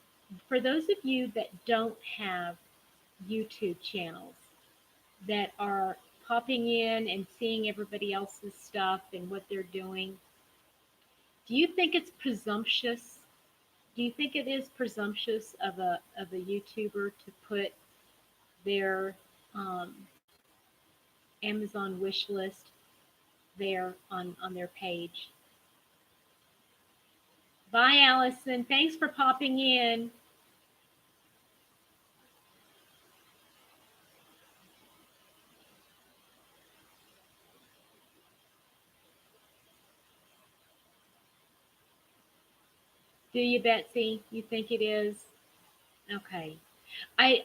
For those of you that don't have YouTube channels, that are popping in and seeing everybody else's stuff and what they're doing, do you think it's presumptuous? Do you think it is presumptuous of a YouTuber to put their um, Amazon wish list there on their page? Bye, Allison. Thanks for popping in. Do you, Betsy? You think it is? Okay. I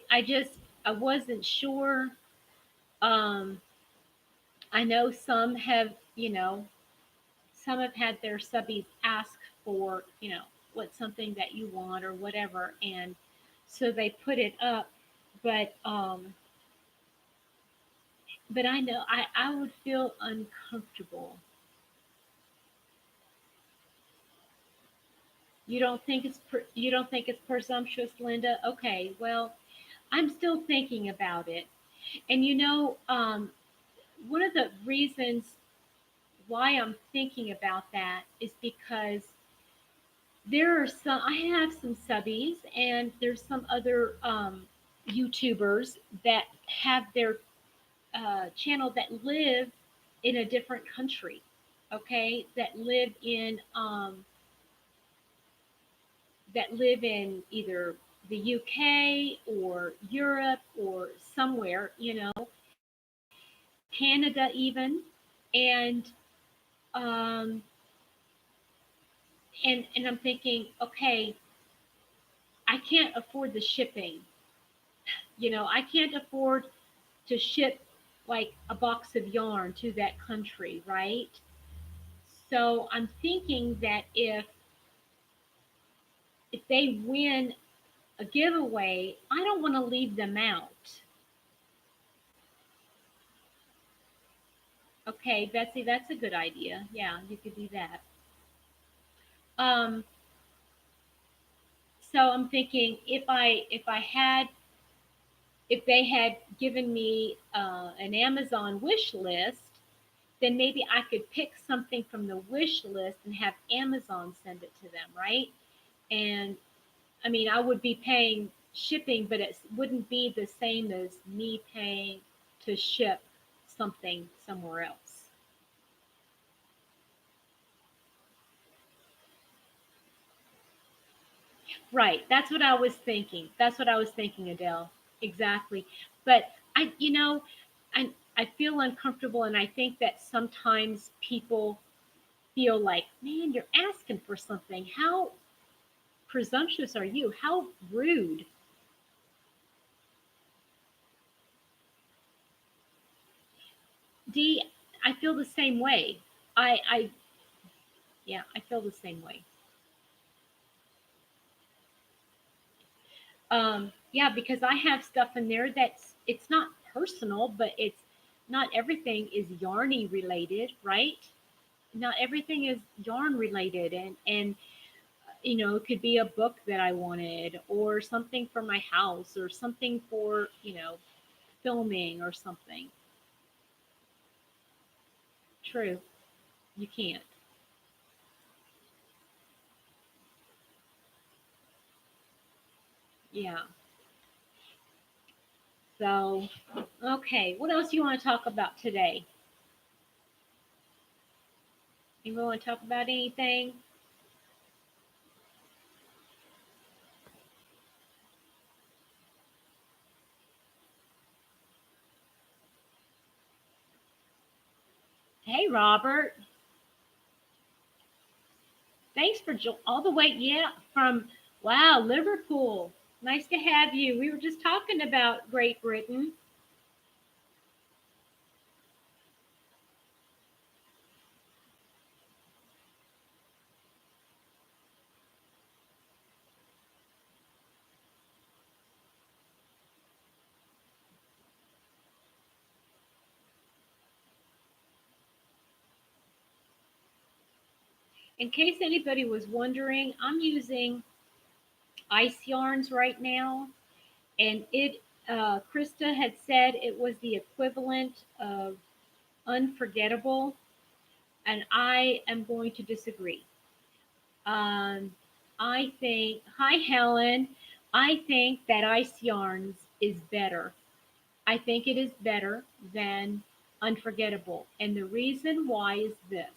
wasn't sure. Um, I know some have had their subbies ask for, what's something that you want or whatever, and so they put it up. But I know I would feel uncomfortable. You don't think it's presumptuous, Linda? Okay, well, I'm still thinking about it. And one of the reasons why I'm thinking about that is because I have some subbies and there's some other YouTubers that have their channel that live in a different country, okay, that live in either the UK or Europe or somewhere, Canada even, and um, and I'm thinking, okay, I can't afford the shipping. I can't afford to ship like a box of yarn to that country, right? So I'm thinking that if they win a giveaway, I don't want to leave them out. Okay, Betsy, that's a good idea. Yeah, you could do that. Um, so I'm thinking if they had given me an Amazon wish list, then maybe I could pick something from the wish list and have Amazon send it to them, right? And I mean, I would be paying shipping, but it wouldn't be the same as me paying to ship something somewhere else. Right. That's what I was thinking. That's what I was thinking, Adele. Exactly. But I feel uncomfortable, and I think that sometimes people feel like, man, you're asking for something. How presumptuous are you? How rude. D, I feel the same way. I yeah, I feel the same way. Yeah, because I have stuff in there it's not personal, but it's not everything is yarny related, right? Not everything is yarn related, and it could be a book that I wanted, or something for my house, or something for filming or something. True, you can't. Yeah. So, okay, what else do you want to talk about today? You want to talk about anything? Hey, Robert. Thanks for all the way, yeah, from wow, Liverpool. Nice to have you. We were just talking about Great Britain. In case anybody was wondering, I'm using ice yarns right now, and Krista had said it was the equivalent of unforgettable, and I am going to disagree. Um, I think, hi Helen, I think that ice yarns is better. I think it is better than unforgettable, and the reason why is this: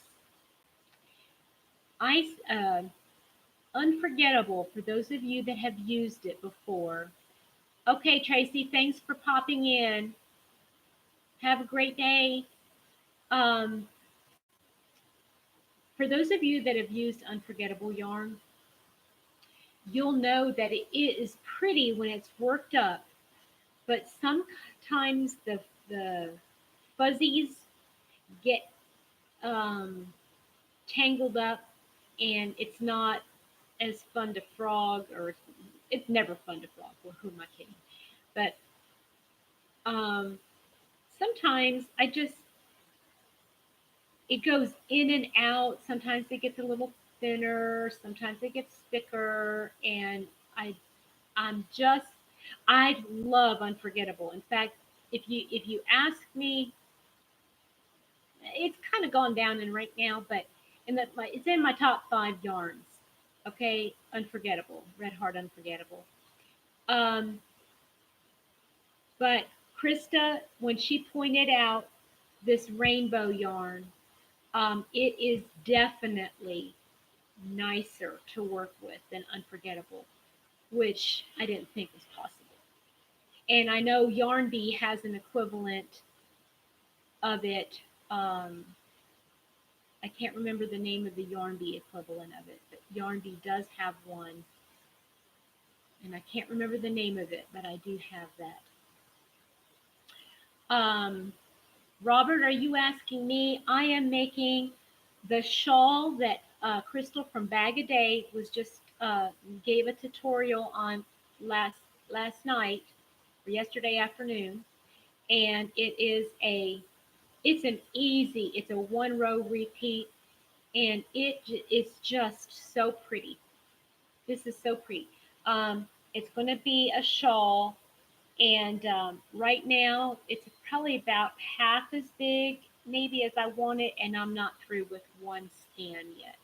ice unforgettable for those of you that have used it before. Okay, Tracy, thanks for popping in. Have a great day. Um, for those of you that have used unforgettable yarn, you'll know that it is pretty when it's worked up, but sometimes the fuzzies get um, tangled up, and it's not as fun to frog, or it's never fun to frog. Well, who am I kidding? But um, sometimes it goes in and out. Sometimes it gets a little thinner. Sometimes it gets thicker, and I I'm just I love Unforgettable. In fact, if you ask me, it's kind of gone down in right now, but it's in my top 5 yarns. Okay, Unforgettable, Red Heart Unforgettable. Um, But Krista, when she pointed out this rainbow yarn, it is definitely nicer to work with than Unforgettable, which I didn't think was possible. And I know Yarn Bee has an equivalent of it. I can't remember the name of the Yarn Bee equivalent of it, but Yarn Bee does have one, and I can't remember the name of it, but I do have that. Um, Robert, are you asking me? I am making the shawl that Crystal from Bag a Day was just gave a tutorial on last night or yesterday afternoon, and it's a one row repeat, and it's just so pretty. This is so pretty. It's going to be a shawl, and right now it's probably about half as big, maybe as I want it, and I'm not through with one scan yet.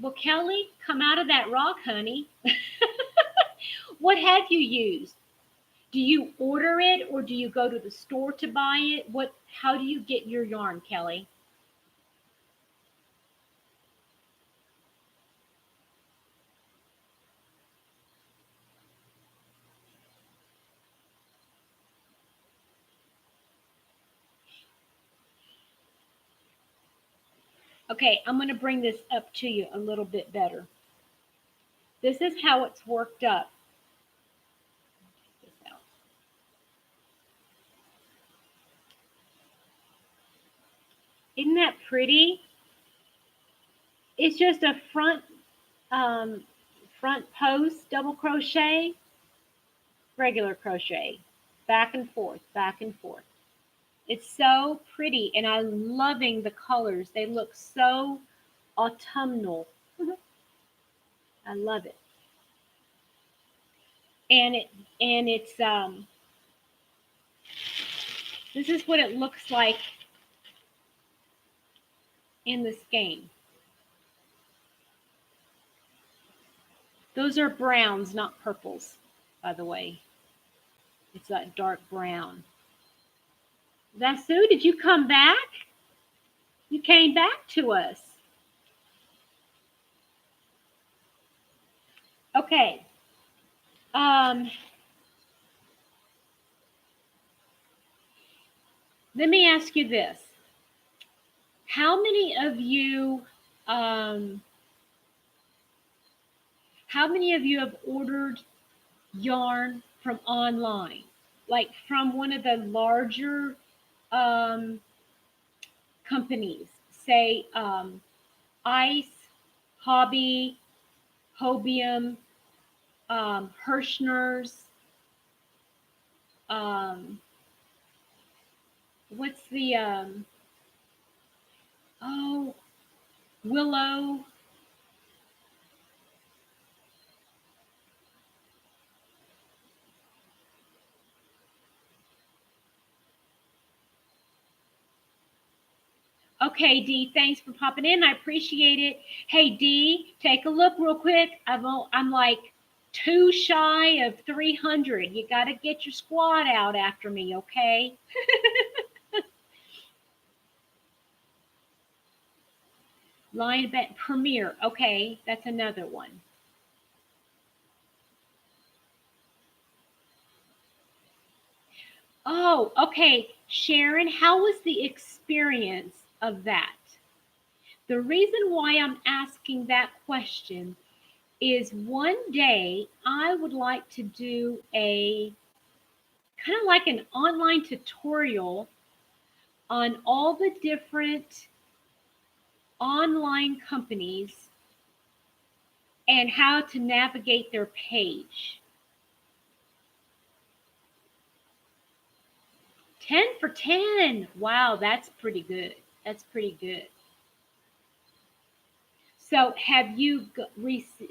Well, Kelly, come out of that rock, honey. What have you used? Do you order it or do you go to the store to buy it? How do you get your yarn, Kelly? Okay, I'm going to bring this up to you a little bit better. This is how it's worked up. Check this out. Isn't that pretty? It's just a um, front post double crochet, regular crochet, back and forth, back and forth. It's so pretty, and I'm loving the colors. They look so autumnal. I love it, and it's this is what it looks like in the skein. Those are browns, not purples, by the way. It's that dark brown. Vasu, did you come back? You came back to us. Okay. Let me ask you this. How many of you um, how many of you have ordered yarn from online? Like from one of the larger um, companies, say Ice, Hobby, Hobium, Hirschner's, um, what's the oh, Willow. Okay, Dee, thanks for popping in. I appreciate it. Hey, Dee, take a look real quick. I'm like too shy of 300. You got to get your squad out after me, okay? Lion Bet Premiere. Okay, that's another one. Oh, okay. Sharon, how was the experience of that? The reason why I'm asking that question is one day I would like to do a kind of like an online tutorial on all the different online companies and how to navigate their page. 10 for 10. Wow, that's pretty good. That's pretty good. So,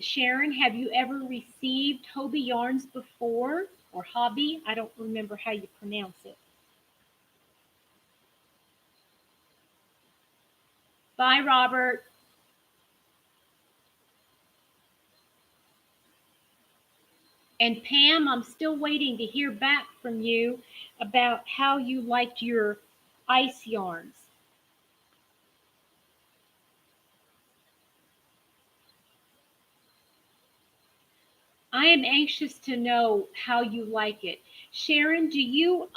Sharon, have you ever received Hobie yarns before or Hobby? I don't remember how you pronounce it. Bye, Robert. And Pam, I'm still waiting to hear back from you about how you liked your ice yarns. I am anxious to know how you like it. Sharon, do you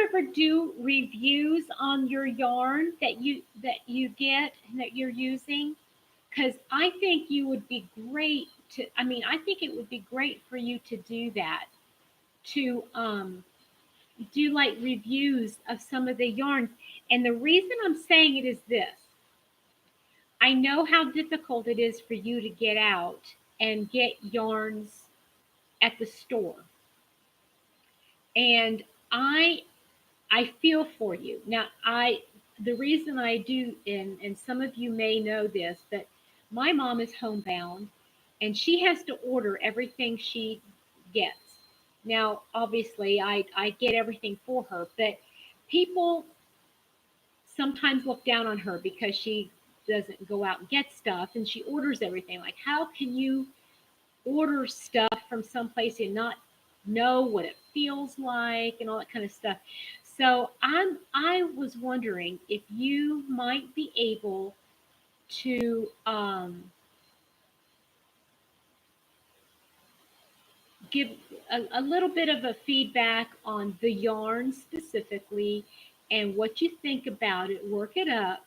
ever do reviews on your yarn that you get and that you're using? Because I think you would be great to. I mean, I think it would be great for you to do that. To do like reviews of some of the yarns. And the reason I'm saying it is this: I know how difficult it is for you to get out and get yarns at the store. And I I feel for you. Now, the reason I do, and some of you may know this, but my mom is homebound and she has to order everything she gets. Now, obviously, I get everything for her, but people sometimes look down on her because she doesn't go out and get stuff and she orders everything. Like, how can you order stuff from someplace and not know what it feels like and all that kind of stuff. So I was wondering if you might be able to give a little bit of a feedback on the yarn specifically and what you think about it. Work it up.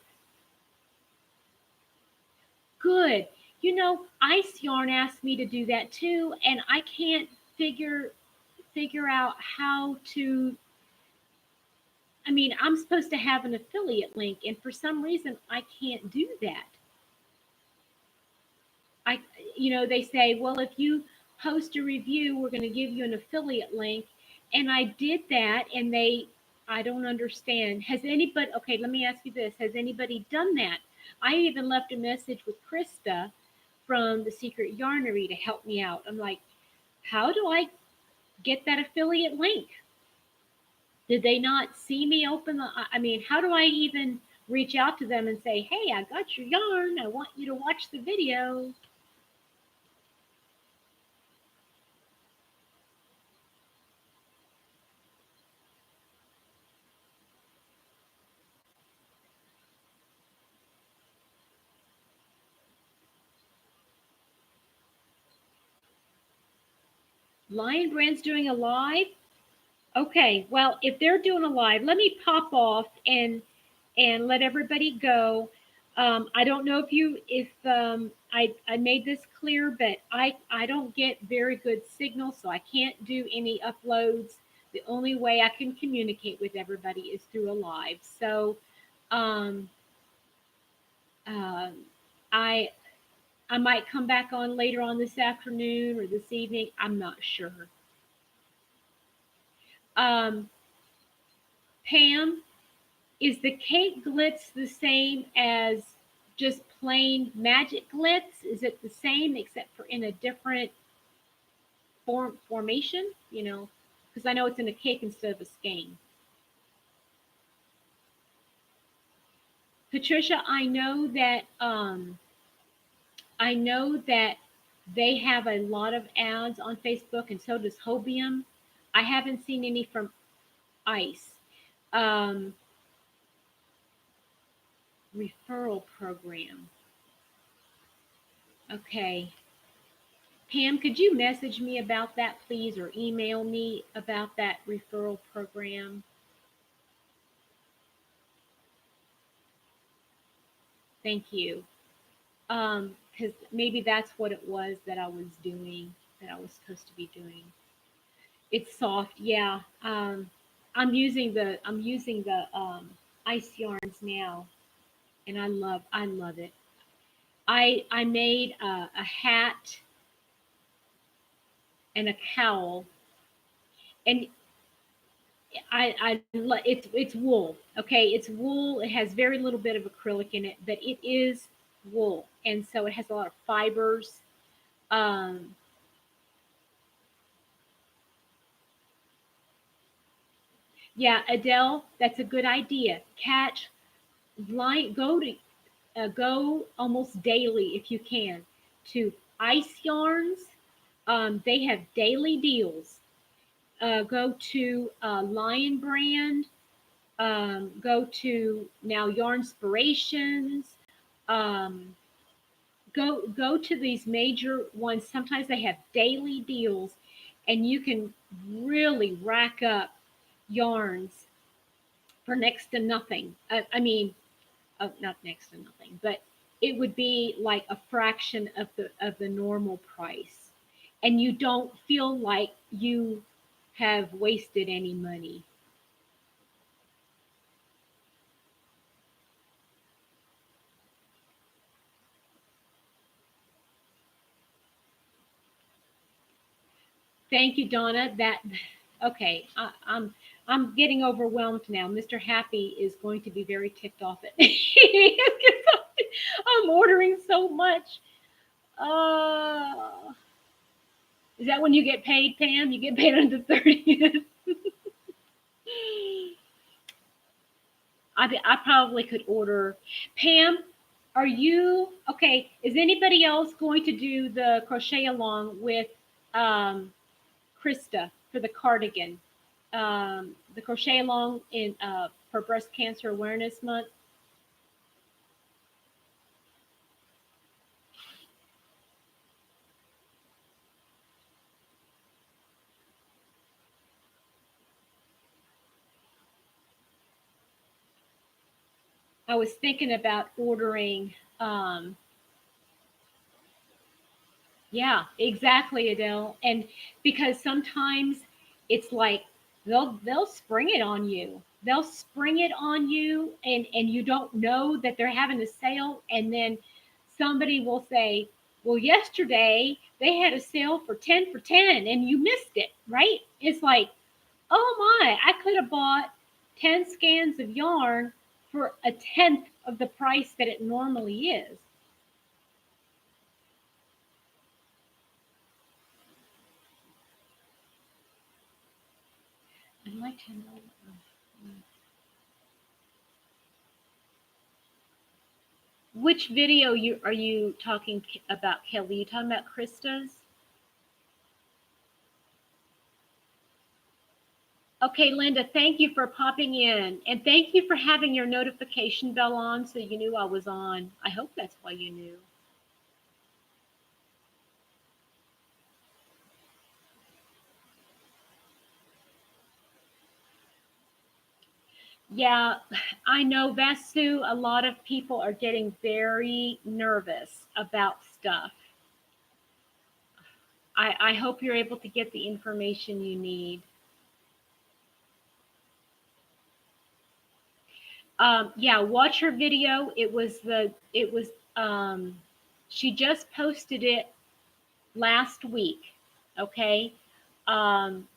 Good. You know, Ice Yarn asked me to do that too, and I can't figure out how to. I mean, I'm supposed to have an affiliate link, and for some reason, I can't do that. I, they say, well, if you post a review, we're going to give you an affiliate link, and I did that, and I don't understand. Has anybody? Okay, let me ask you this: has anybody done that? I even left a message with Krista from the Secret Yarnery to help me out. I'm like, how do I get that affiliate link? Did they not see me open the? I mean, how do I even reach out to them and say, hey, I got your yarn. I want you to watch the video. Lion Brand's doing a live. Okay, well, if they're doing a live, let me pop off and let everybody go. I don't know if I made this clear, but I don't get very good signal, so I can't do any uploads. The only way I can communicate with everybody is through a live. So um, uh, I I might come back on later on this afternoon or this evening. I'm not sure. Um, Pam, is the cake glitz the same as just plain magic glitz? Is it the same except for in a different formation? Because I know it's in a cake instead of a skein. Patricia, I know that they have a lot of ads on Facebook, and so does Hobium. I haven't seen any from Ice. Um, Referral program. Okay. Pam, could you message me about that, please, or email me about that referral program? Thank you. Because maybe that's what it was that I was doing, that I was supposed to be doing. It's soft, yeah. I'm using the ice yarns now, and I love it. I made a hat and a cowl, and it's wool. Okay, it's wool. It has very little bit of acrylic in it, but it is wool, and so it has a lot of fibers. Um, yeah, Adele, that's a good idea. Catch line go almost daily if you can to Ice Yarns They have daily deals. Go to Lion Brand. Go to now Yarnspirations. Um, go to these major ones. Sometimes they have daily deals, and you can really rack up yarns for next to nothing. I mean, not next to nothing, but it would be like a fraction of the normal price, and you don't feel like you have wasted any money. Thank you, Donna. That okay. I'm getting overwhelmed now. Mr. Happy is going to be very ticked off at me. I'm ordering so much. Uh, is that when you get paid, Pam? You get paid on the 30th. I probably could order. Pam, are you okay? Is anybody else going to do the crochet along with um, Krista for the cardigan? The crochet along in for Breast Cancer Awareness Month. I was thinking about ordering. Um, yeah, exactly, Adele. And because sometimes it's like they'll spring it on you. They'll spring it on you, and you don't know that they're having a sale, and then somebody will say, "Well, yesterday they had a sale for 10 for 10 and you missed it." Right? It's like, "Oh my, I could have bought 10 scans of yarn for a tenth of the price that it normally is." I'd like to know. Which video you are you talking about, Kelly? You talking about Krista's? Okay, Linda, thank you for popping in. And thank you for having your notification bell on so you knew I was on. I hope that's why you knew. Yeah, I know, Vasu, a lot of people are getting very nervous about stuff. I hope you're able to get the information you need. Yeah, watch her video. It was she just posted it last week. Okay. Um,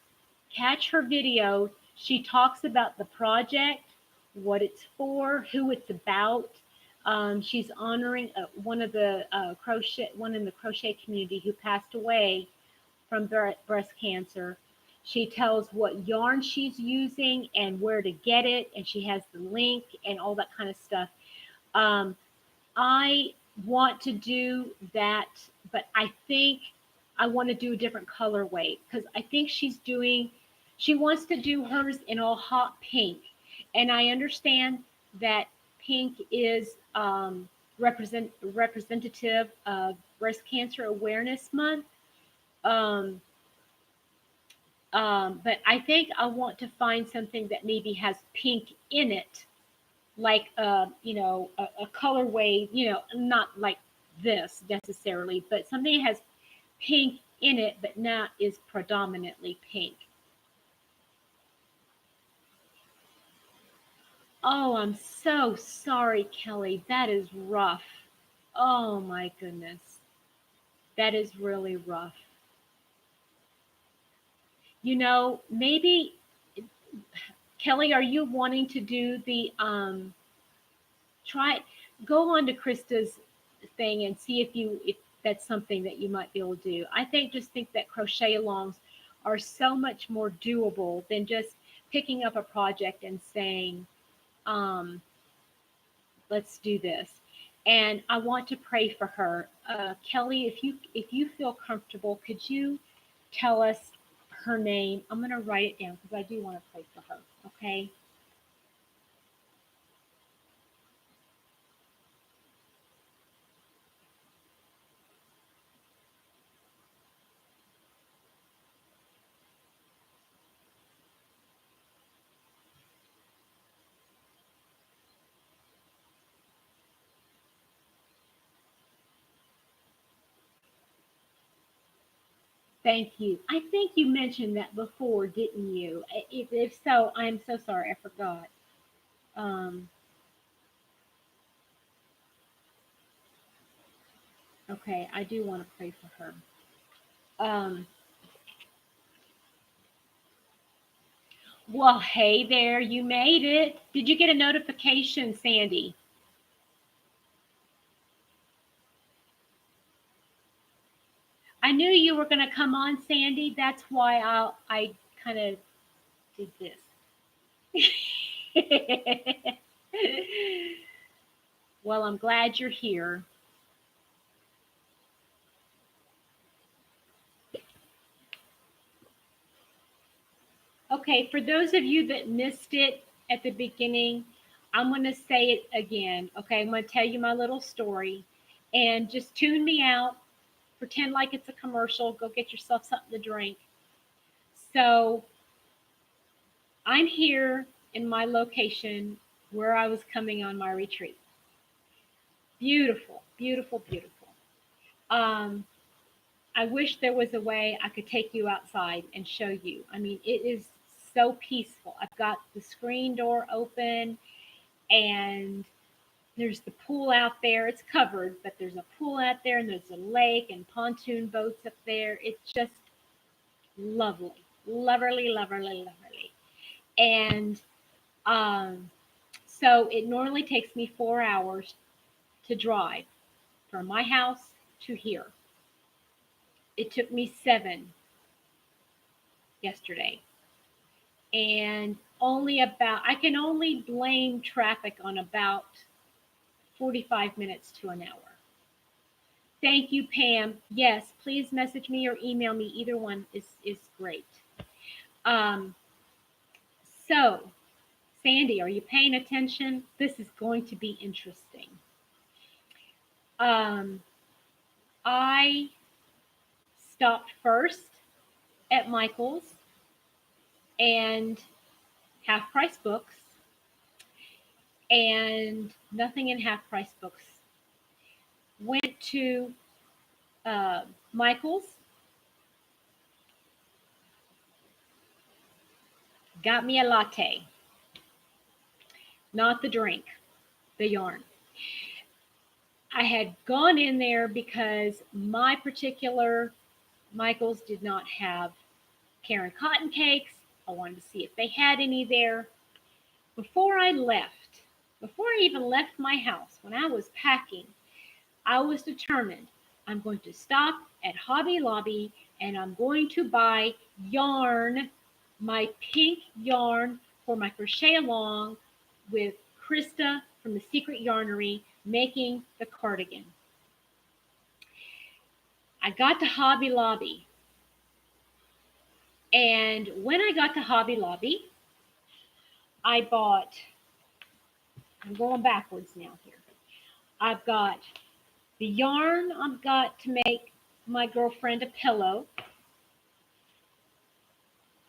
Catch her video. She talks about the project, what it's for, who it's about. She's honoring one of the one in the crochet community who passed away from breast cancer. She tells what yarn she's using and where to get it, and she has the link and all that kind of stuff. Um, I want to do that, but I think I want to do a different colorway because I think she wants to do hers in all hot pink. And I understand that pink is representative of Breast Cancer Awareness Month. Um, but I think I want to find something that maybe has pink in it, like a colorway, not like this necessarily, but something that has pink in it, but not is predominantly pink. Oh, I'm so sorry, Kelly. That is rough. Oh my goodness. That is really rough. Maybe Kelly, are you wanting to do the try go on to Krista's thing and see if that's something that you might be able to do. I think that crochet alongs are so much more doable than just picking up a project and saying, um, let's do this. and I want to pray for her. Kelly, if you feel comfortable, could you tell us her name? I'm going to write it down because I do want to pray for her. Okay. Thank you. I think you mentioned that before, didn't you? If so, I'm so sorry. I forgot. Um, okay, I do want to pray for her. Um, well, hey there, you made it. Did you get a notification, Sandy? I knew you were going to come on, Sandy. That's why I kind of did this. Well, I'm glad you're here. Okay, for those of you that missed it at the beginning, I'm going to say it again. Okay, I'm going to tell you my little story and just tune me out. Pretend like it's a commercial. Go get yourself something to drink. So, I'm here in my location where I was coming on my retreat. Beautiful, beautiful, beautiful. Um, I wish there was a way I could take you outside and show you. I mean, it is so peaceful. I've got the screen door open and there's the pool out there. It's covered, but there's a pool out there and there's a lake and pontoon boats up there. It's just lovely, lovely, lovely, lovely. And um, so it normally takes me 4 hours to drive from my house to here. It took me 7 yesterday. And I can only blame traffic on about 45 minutes to an hour. Thank you, Pam. Yes, please message me or email me. Either one is great. Um, so, Sandy, are you paying attention? This is going to be interesting. Um, I stopped first at Michael's and Half Price Books, and nothing in Half Price Books. Went to uh, Michael's, got me a latte, not the drink, the yarn. I had gone in there because my particular Michael's did not have Karen cotton cakes. I wanted to see if they had any there. Before I left, before I even left my house, when I was packing, I was determined I'm going to stop at Hobby Lobby and I'm going to buy yarn, my pink yarn for my crochet along with Krista from the Secret Yarnery making the cardigan. I got to Hobby Lobby, and when I got to Hobby Lobby, I bought, I'm going backwards now here. I've got the yarn I've got to make my girlfriend a pillow.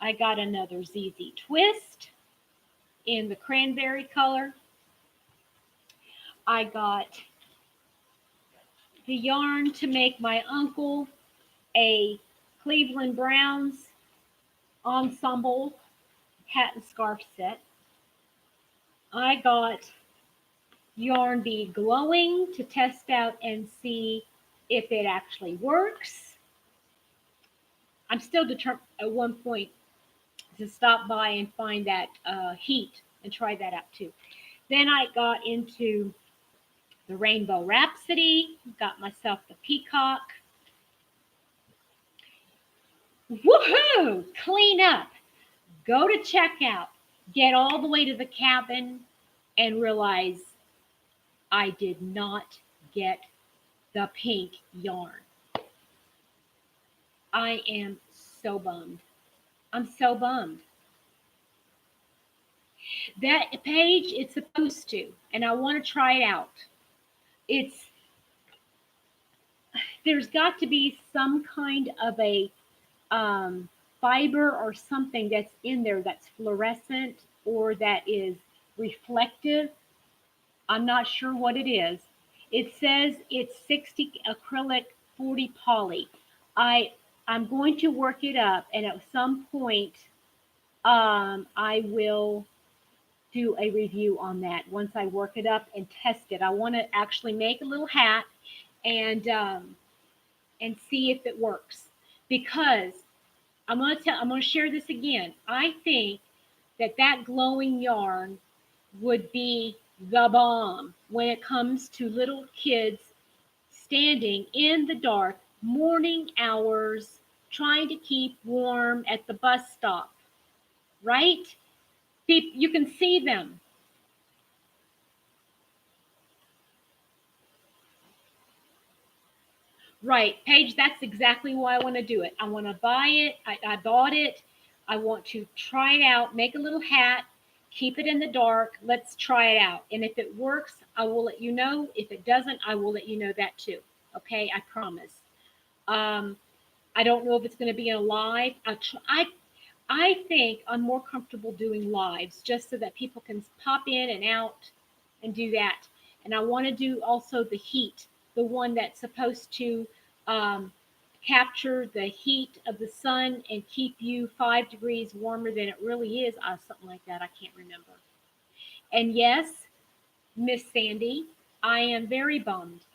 I got another ZZ Twist in the cranberry color. I got the yarn to make my uncle a Cleveland Browns ensemble hat and scarf set. I got yarn be glowing to test out and see if it actually works. I'm still determined at one point to stop by and find that heat and try that out too. Then I got into the Rainbow Rhapsody, got myself the peacock. Woohoo! Clean up, go to checkout, get all the way to the cabin, and realize I did not get the pink yarn. I am so bummed. I'm so bummed. That page, it's supposed to, and I want to try it out. It's There's got to be some kind of a um, fiber or something that's in there that's fluorescent or that is reflective. I'm not sure what it is. It says it's 60 acrylic, 40 poly. I I'm going to work it up, and at some point, I will do a review on that once I work it up and test it. I want to actually make a little hat and see if it works, because I'm going to share this again. I think that glowing yarn would be the bomb when it comes to little kids standing in the dark, morning hours, trying to keep warm at the bus stop, right? You can see them. Right, Paige, that's exactly why I want to do it. I want to buy it. I bought it. I want to try it out, make a little hat, keep it in the dark. Let's try it out. And if it works, I will let you know. If it doesn't, I will let you know that too. Okay, I promise. Um, I don't know if it's going to be a live. I think I'm more comfortable doing lives just so that people can pop in and out and do that. And I want to do also the heat, the one that's supposed to um, capture the heat of the sun and keep you 5 degrees warmer than it really is. Something like that. I can't remember. And yes, Miss Sandy, I am very bummed.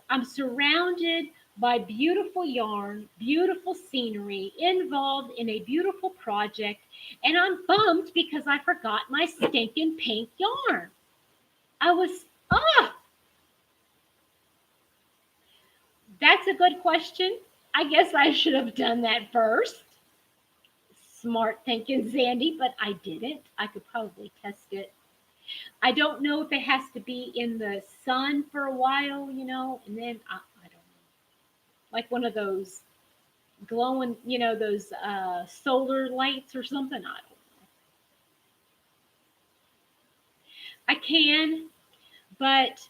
I'm surrounded by beautiful yarn, beautiful scenery, involved in a beautiful project, and I'm bummed because I forgot my stinking pink yarn. I was, ah, that's a good question. I guess I should have done that first. Smart thinking, Sandy, but I didn't. I could probably test it. I don't know if it has to be in the sun for a while, and then I don't know. Like one of those glowing, those solar lights or something. I don't know. I can, but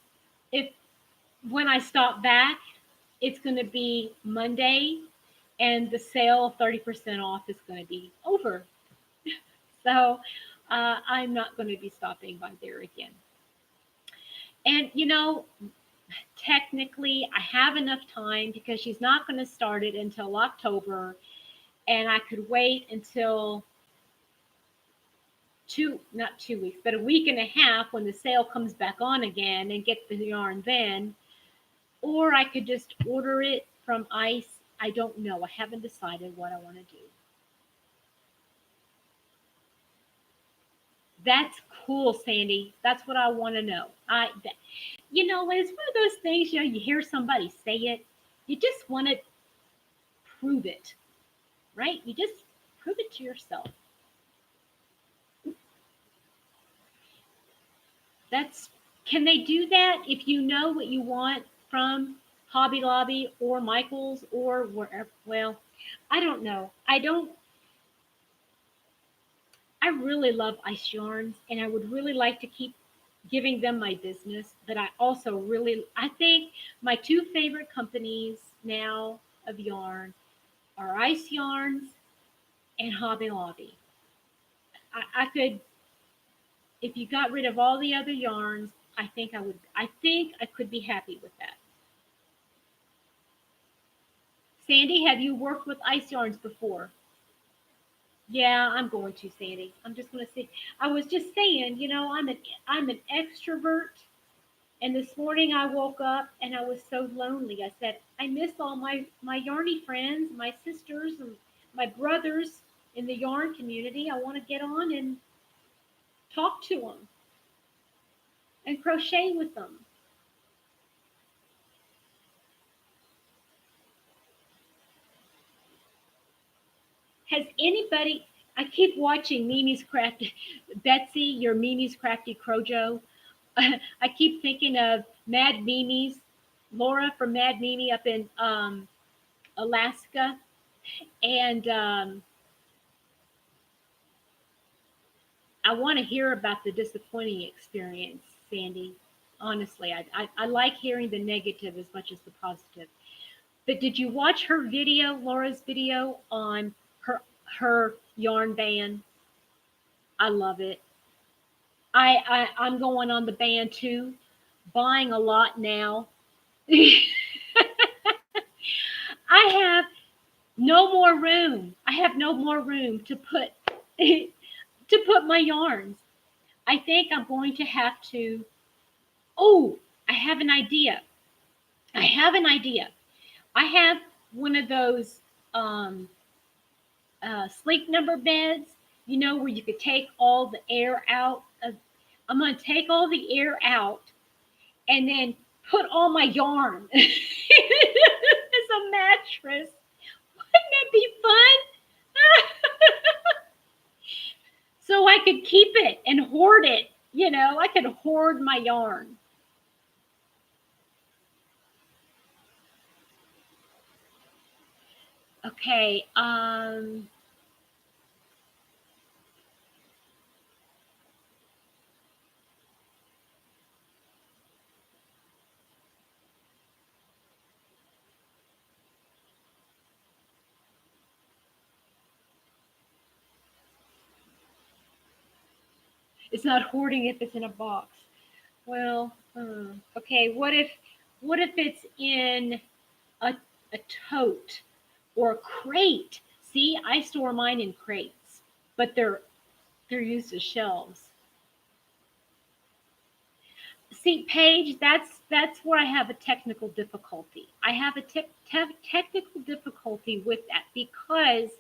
if when I stop back, it's going to be Monday, and the sale 30% off is going to be over. So I'm not going to be stopping by there again. And technically, I have enough time because she's not going to start it until October, and I could wait until not 2 weeks, but a week and a half when the sale comes back on again and get the yarn then. Or I could just order it from Ice. I don't know. I haven't decided what I want to do. That's cool, Sandy. That's what I want to know. It's one of those things, you hear somebody say it, you just want to prove it, right? You just prove it to yourself. Can they do that if you know what you want from Hobby Lobby or Michael's or wherever? Well, I don't know. I really love Ice Yarns, and I would really like to keep giving them my business, but I think my two favorite companies now of yarn are Ice Yarns and Hobby Lobby. I could, if you got rid of all the other yarns, I think I could be happy with that. Sandy, have you worked with Ice Yarns before? Yeah, I'm going to, Sandy. I'm just going to say. I was just saying, I'm an extrovert, and this morning I woke up and I was so lonely. I said, I miss all my yarny friends, my sisters, and my brothers in the yarn community. I want to get on and talk to them and crochet with them. Has anybody? I keep watching Mimi's Crafty, Betsy, your Mimi's Crafty Crojo. I keep thinking of Mad Mimi's Laura from Mad Mimi up in Alaska, and I want to hear about the disappointing experience, Sandy. Honestly, I like hearing the negative as much as the positive. But did you watch her video, Laura's video on her yarn ban? I love it. I'm going on the ban too, buying a lot now. I have no more room. I have no more room to put to put my yarns. I think I'm going to have to. Oh, I have an idea. I have an idea. I have one of those sleep number beds, you know, where you could take all the air out of. I'm going to take all the air out and then put all my yarn as a mattress. Wouldn't that be fun? So I could keep it and hoard it. You know, I could hoard my yarn. Okay. It's not hoarding if it's in a box. Well, okay. What if it's in a a tote or a crate? See, I store mine in crates, but they're used as shelves. See, Paige, that's where I have a technical difficulty. I have a technical difficulty with that because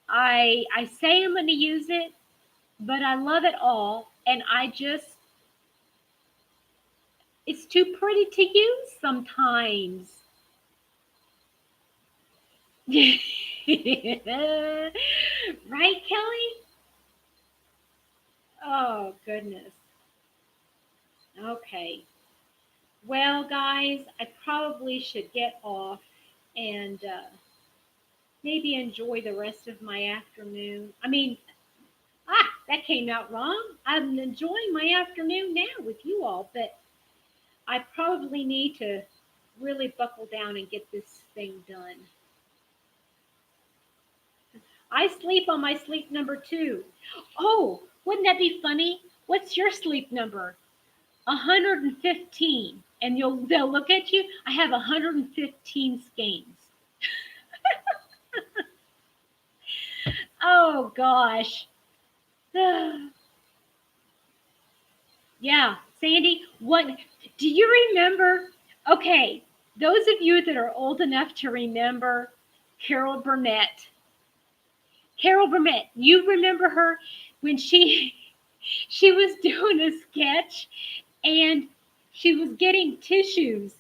I say I'm going to use it, but I love it all, and I just it's too pretty to use sometimes. Right, Kelly? Oh, goodness. Okay. Well, guys, I probably should get off and maybe enjoy the rest of my afternoon. I mean, that came out wrong. I'm enjoying my afternoon now with you all, but I probably need to really buckle down and get this thing done. I sleep on my sleep number too. Oh, wouldn't that be funny? What's your sleep number? 115. And they'll look at you. I have 115 skeins. Oh gosh. Yeah, Sandy, what do you remember? Okay, those of you that are old enough to remember Carol Burnett. Carol Burnett, you remember her when she was doing a sketch and she was getting tissues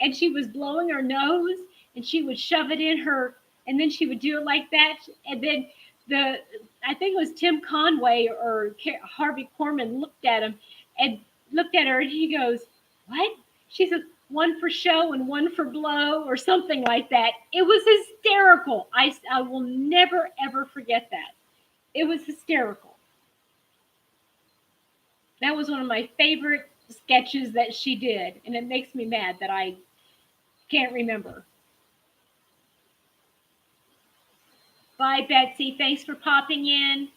and she was blowing her nose and she would shove it in her and then she would do it like that and then the I think it was Tim Conway or Harvey Korman looked at him and looked at her and he goes, "What?" She says, "One for show and one for blow," or something like that. It was hysterical. I will never ever forget that. It was hysterical. That was one of my favorite sketches that she did, and it makes me mad that I can't remember. Bye, Betsy. Thanks for popping in.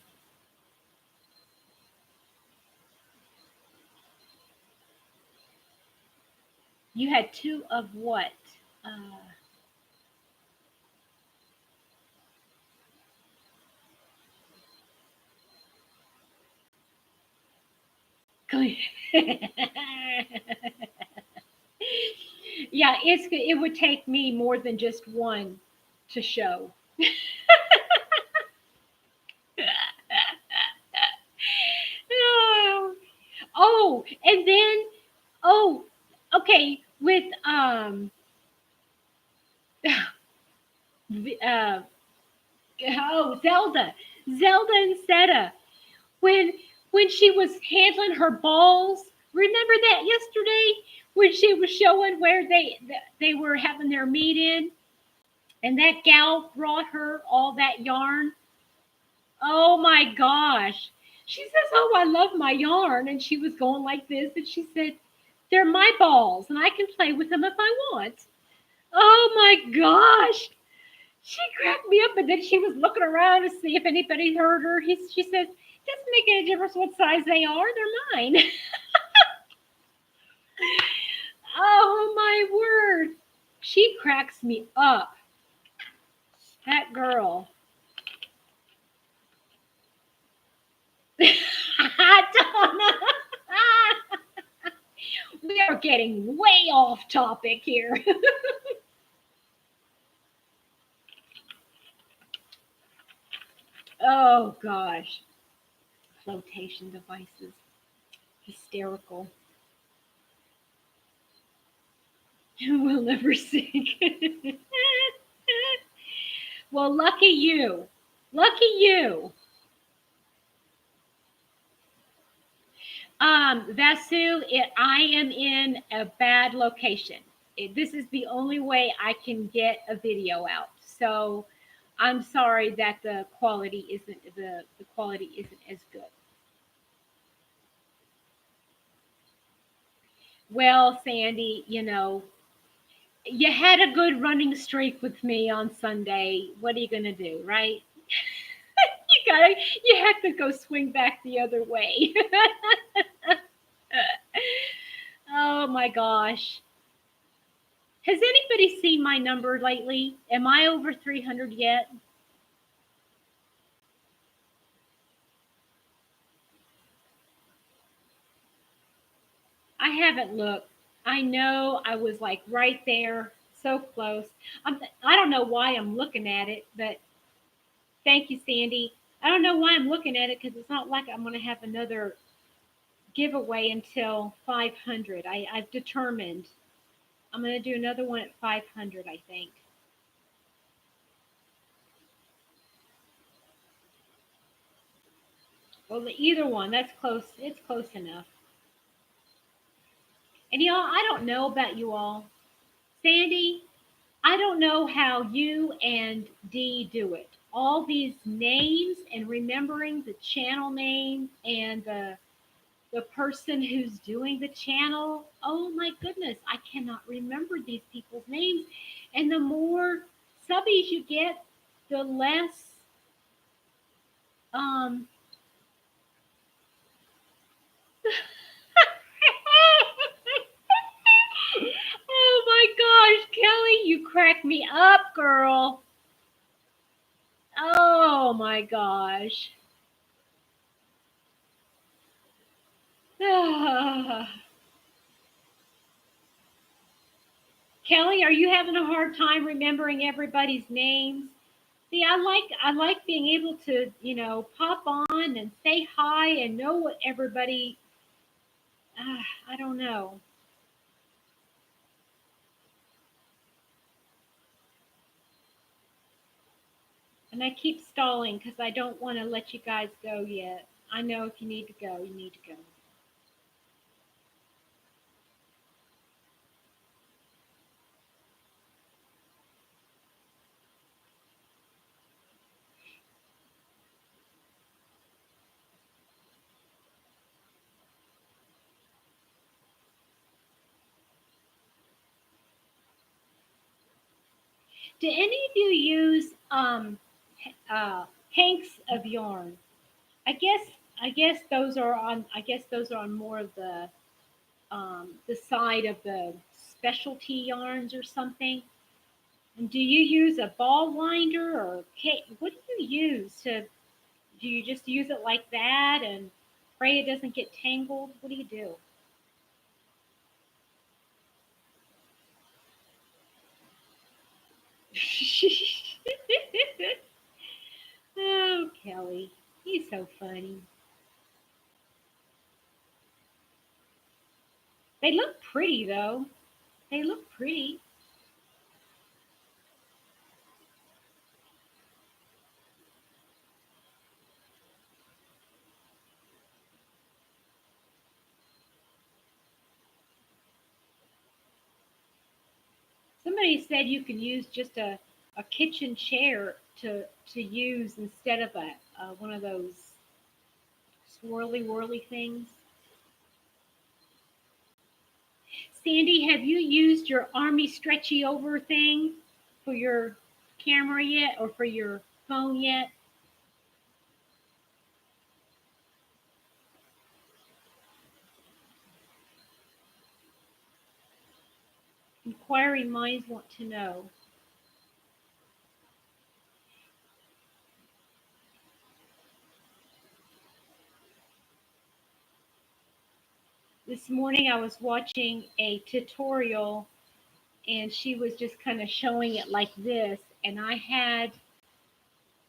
You had two of what? Uh, yeah, it would take me more than just one to show. Oh, oh, and then oh, okay, with uh oh, Zelda and Seta when when she was handling her balls. Remember that yesterday when she was showing where they were having their meet in, and that gal brought her all that yarn. Oh my gosh. She says, "Oh, I love my yarn." And she was going like this. And she said, "They're my balls, and I can play with them if I want." Oh my gosh. She cracked me up. And then she was looking around to see if anybody heard her. She says, "Doesn't make any difference what size they are. They're mine." Oh my word. She cracks me up. That girl. Donna. We are getting way off topic here. Oh gosh. Flotation devices. Hysterical. We'll never sink. Well, lucky you. Lucky you. Vasu, I am in a bad location. This is the only way I can get a video out. So I'm sorry that the quality isn't as good. Well, Sandy, you had a good running streak with me on Sunday. What are you gonna do, right? You have to go swing back the other way. Oh my gosh. Has anybody seen my number lately? Am I over 300 yet? I haven't looked. I know I was like right there, so close. I don't know why I'm looking at it, but thank you, Sandy. I don't know why I'm looking at it because it's not like I'm going to have another giveaway until 500. I've determined I'm going to do another one at 500, I think. Well, either one, that's close. It's close enough. And y'all, I don't know about you all. Sandy, I don't know how you and Dee do it. All these names and remembering the channel name and the person who's doing the channel. Oh my goodness, I cannot remember these people's names. And the more subbies you get, the less um Oh my gosh, Kelly, you crack me up, girl. Oh my gosh. Kelly, are you having a hard time remembering everybody's names? See, I like being able to, pop on and say hi and know what everybody. I don't know, and I keep stalling because I don't want to let you guys go yet. I know if you need to go, you need to go. Do any of you use hanks of yarn? I guess I guess those are on. I guess those are on more of the side of the specialty yarns or something. And do you use a ball winder or what do you use to? Do you just use it like that and pray it doesn't get tangled? What do you do? Oh, Kelly, he's so funny. They look pretty though. They look pretty. somebody said you can use just a kitchen chair to use instead of a one of those swirly whirly things. Sandy, have you used your army stretchy over thing for your camera yet or for your phone yet? Inquiring minds want to know. This morning I was watching a tutorial and she was just kind of showing it like this, and I had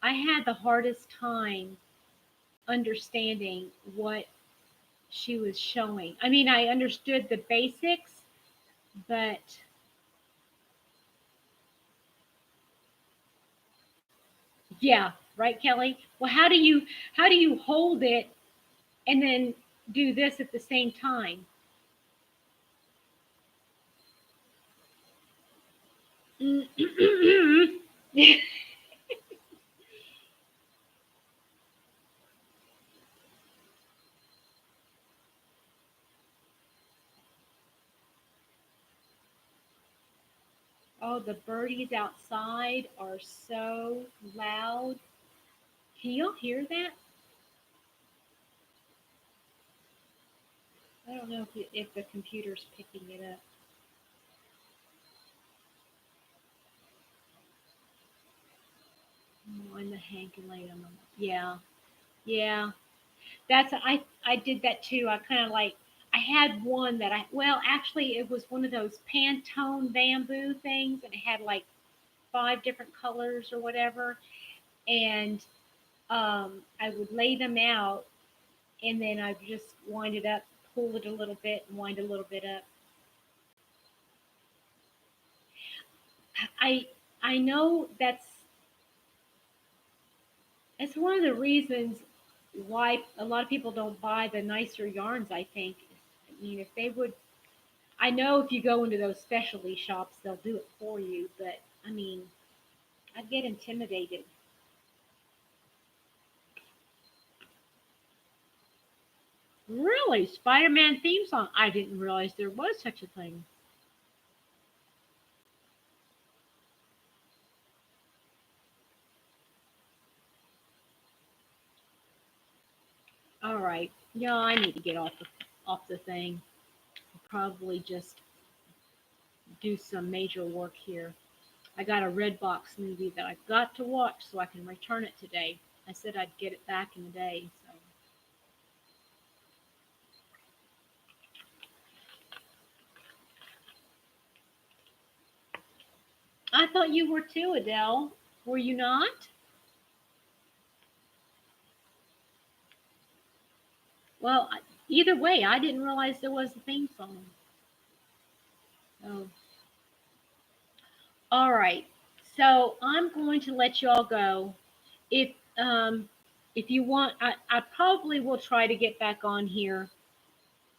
the hardest time understanding what she was showing. I mean, I understood the basics, but yeah, right, Kelly? Well, how do you hold it and then do this at the same time? Oh, the birdies outside are so loud. Can y'all hear that? I don't know if the computer's picking it up. Oh, and the Hank and Lay on them. Yeah, yeah. I did that too. I kind of like I had one that actually it was one of those Pantone bamboo things, and it had like 5 different colors or whatever, and I would lay them out, and then I would just wind it up, pull it a little bit, and wind a little bit up. I I know that's one of the reasons why a lot of people don't buy the nicer yarns. I think. I mean, if they would, I know if you go into those specialty shops, they'll do it for you. But I mean, I'd get intimidated. Really, Spider-Man theme song? I didn't realize there was such a thing. All right, yeah, I need to get off the thing. I'll probably just do some major work here. I got a Redbox movie that I've got to watch so I can return it today. I said I'd get it back in a day, so I thought you were too, Adele. Were you not? Well, either way, I didn't realize there was a theme song. Oh, all right. So I'm going to let you all go. If um, if you want, I probably will try to get back on here.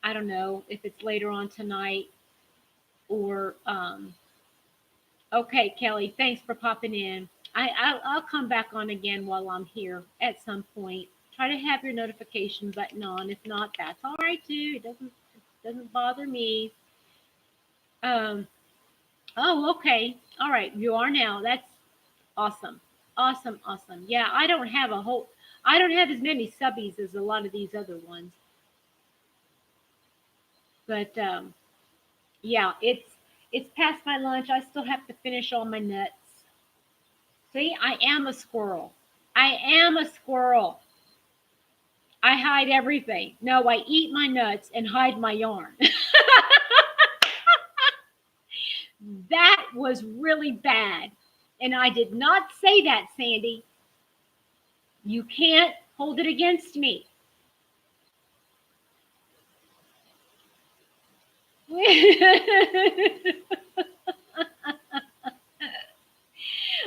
I don't know if it's later on tonight or okay, Kelly. Thanks for popping in. I'll come back on again while I'm here at some point. Try to have your notification button on. If not, that's all right too. It doesn't bother me. Um. Oh, okay. All right. You are now. That's awesome. Awesome. Awesome. Yeah. I don't have as many subbies as a lot of these other ones, but yeah. It's past my lunch. I still have to finish all my nuts. See, I am a squirrel. I am a squirrel. I hide everything. No, I eat my nuts and hide my yarn. That was really bad. And I did not say that, Sandy. You can't hold it against me.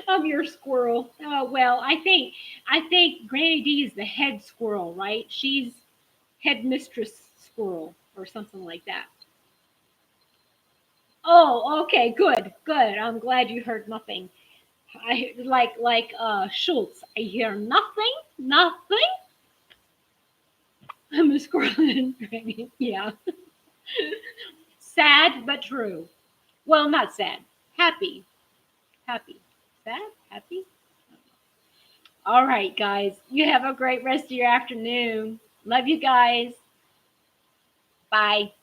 I'm your squirrel. Oh well, I think Granny D is the head squirrel, right? She's head mistress squirrel or something like that. Oh, okay, good, good. I'm glad you heard nothing. I like Schultz. I hear nothing, nothing. I'm scrolling. Yeah, sad but true. Well, not sad. Happy, happy, sad, happy. All right, guys. You have a great rest of your afternoon. Love you guys. Bye.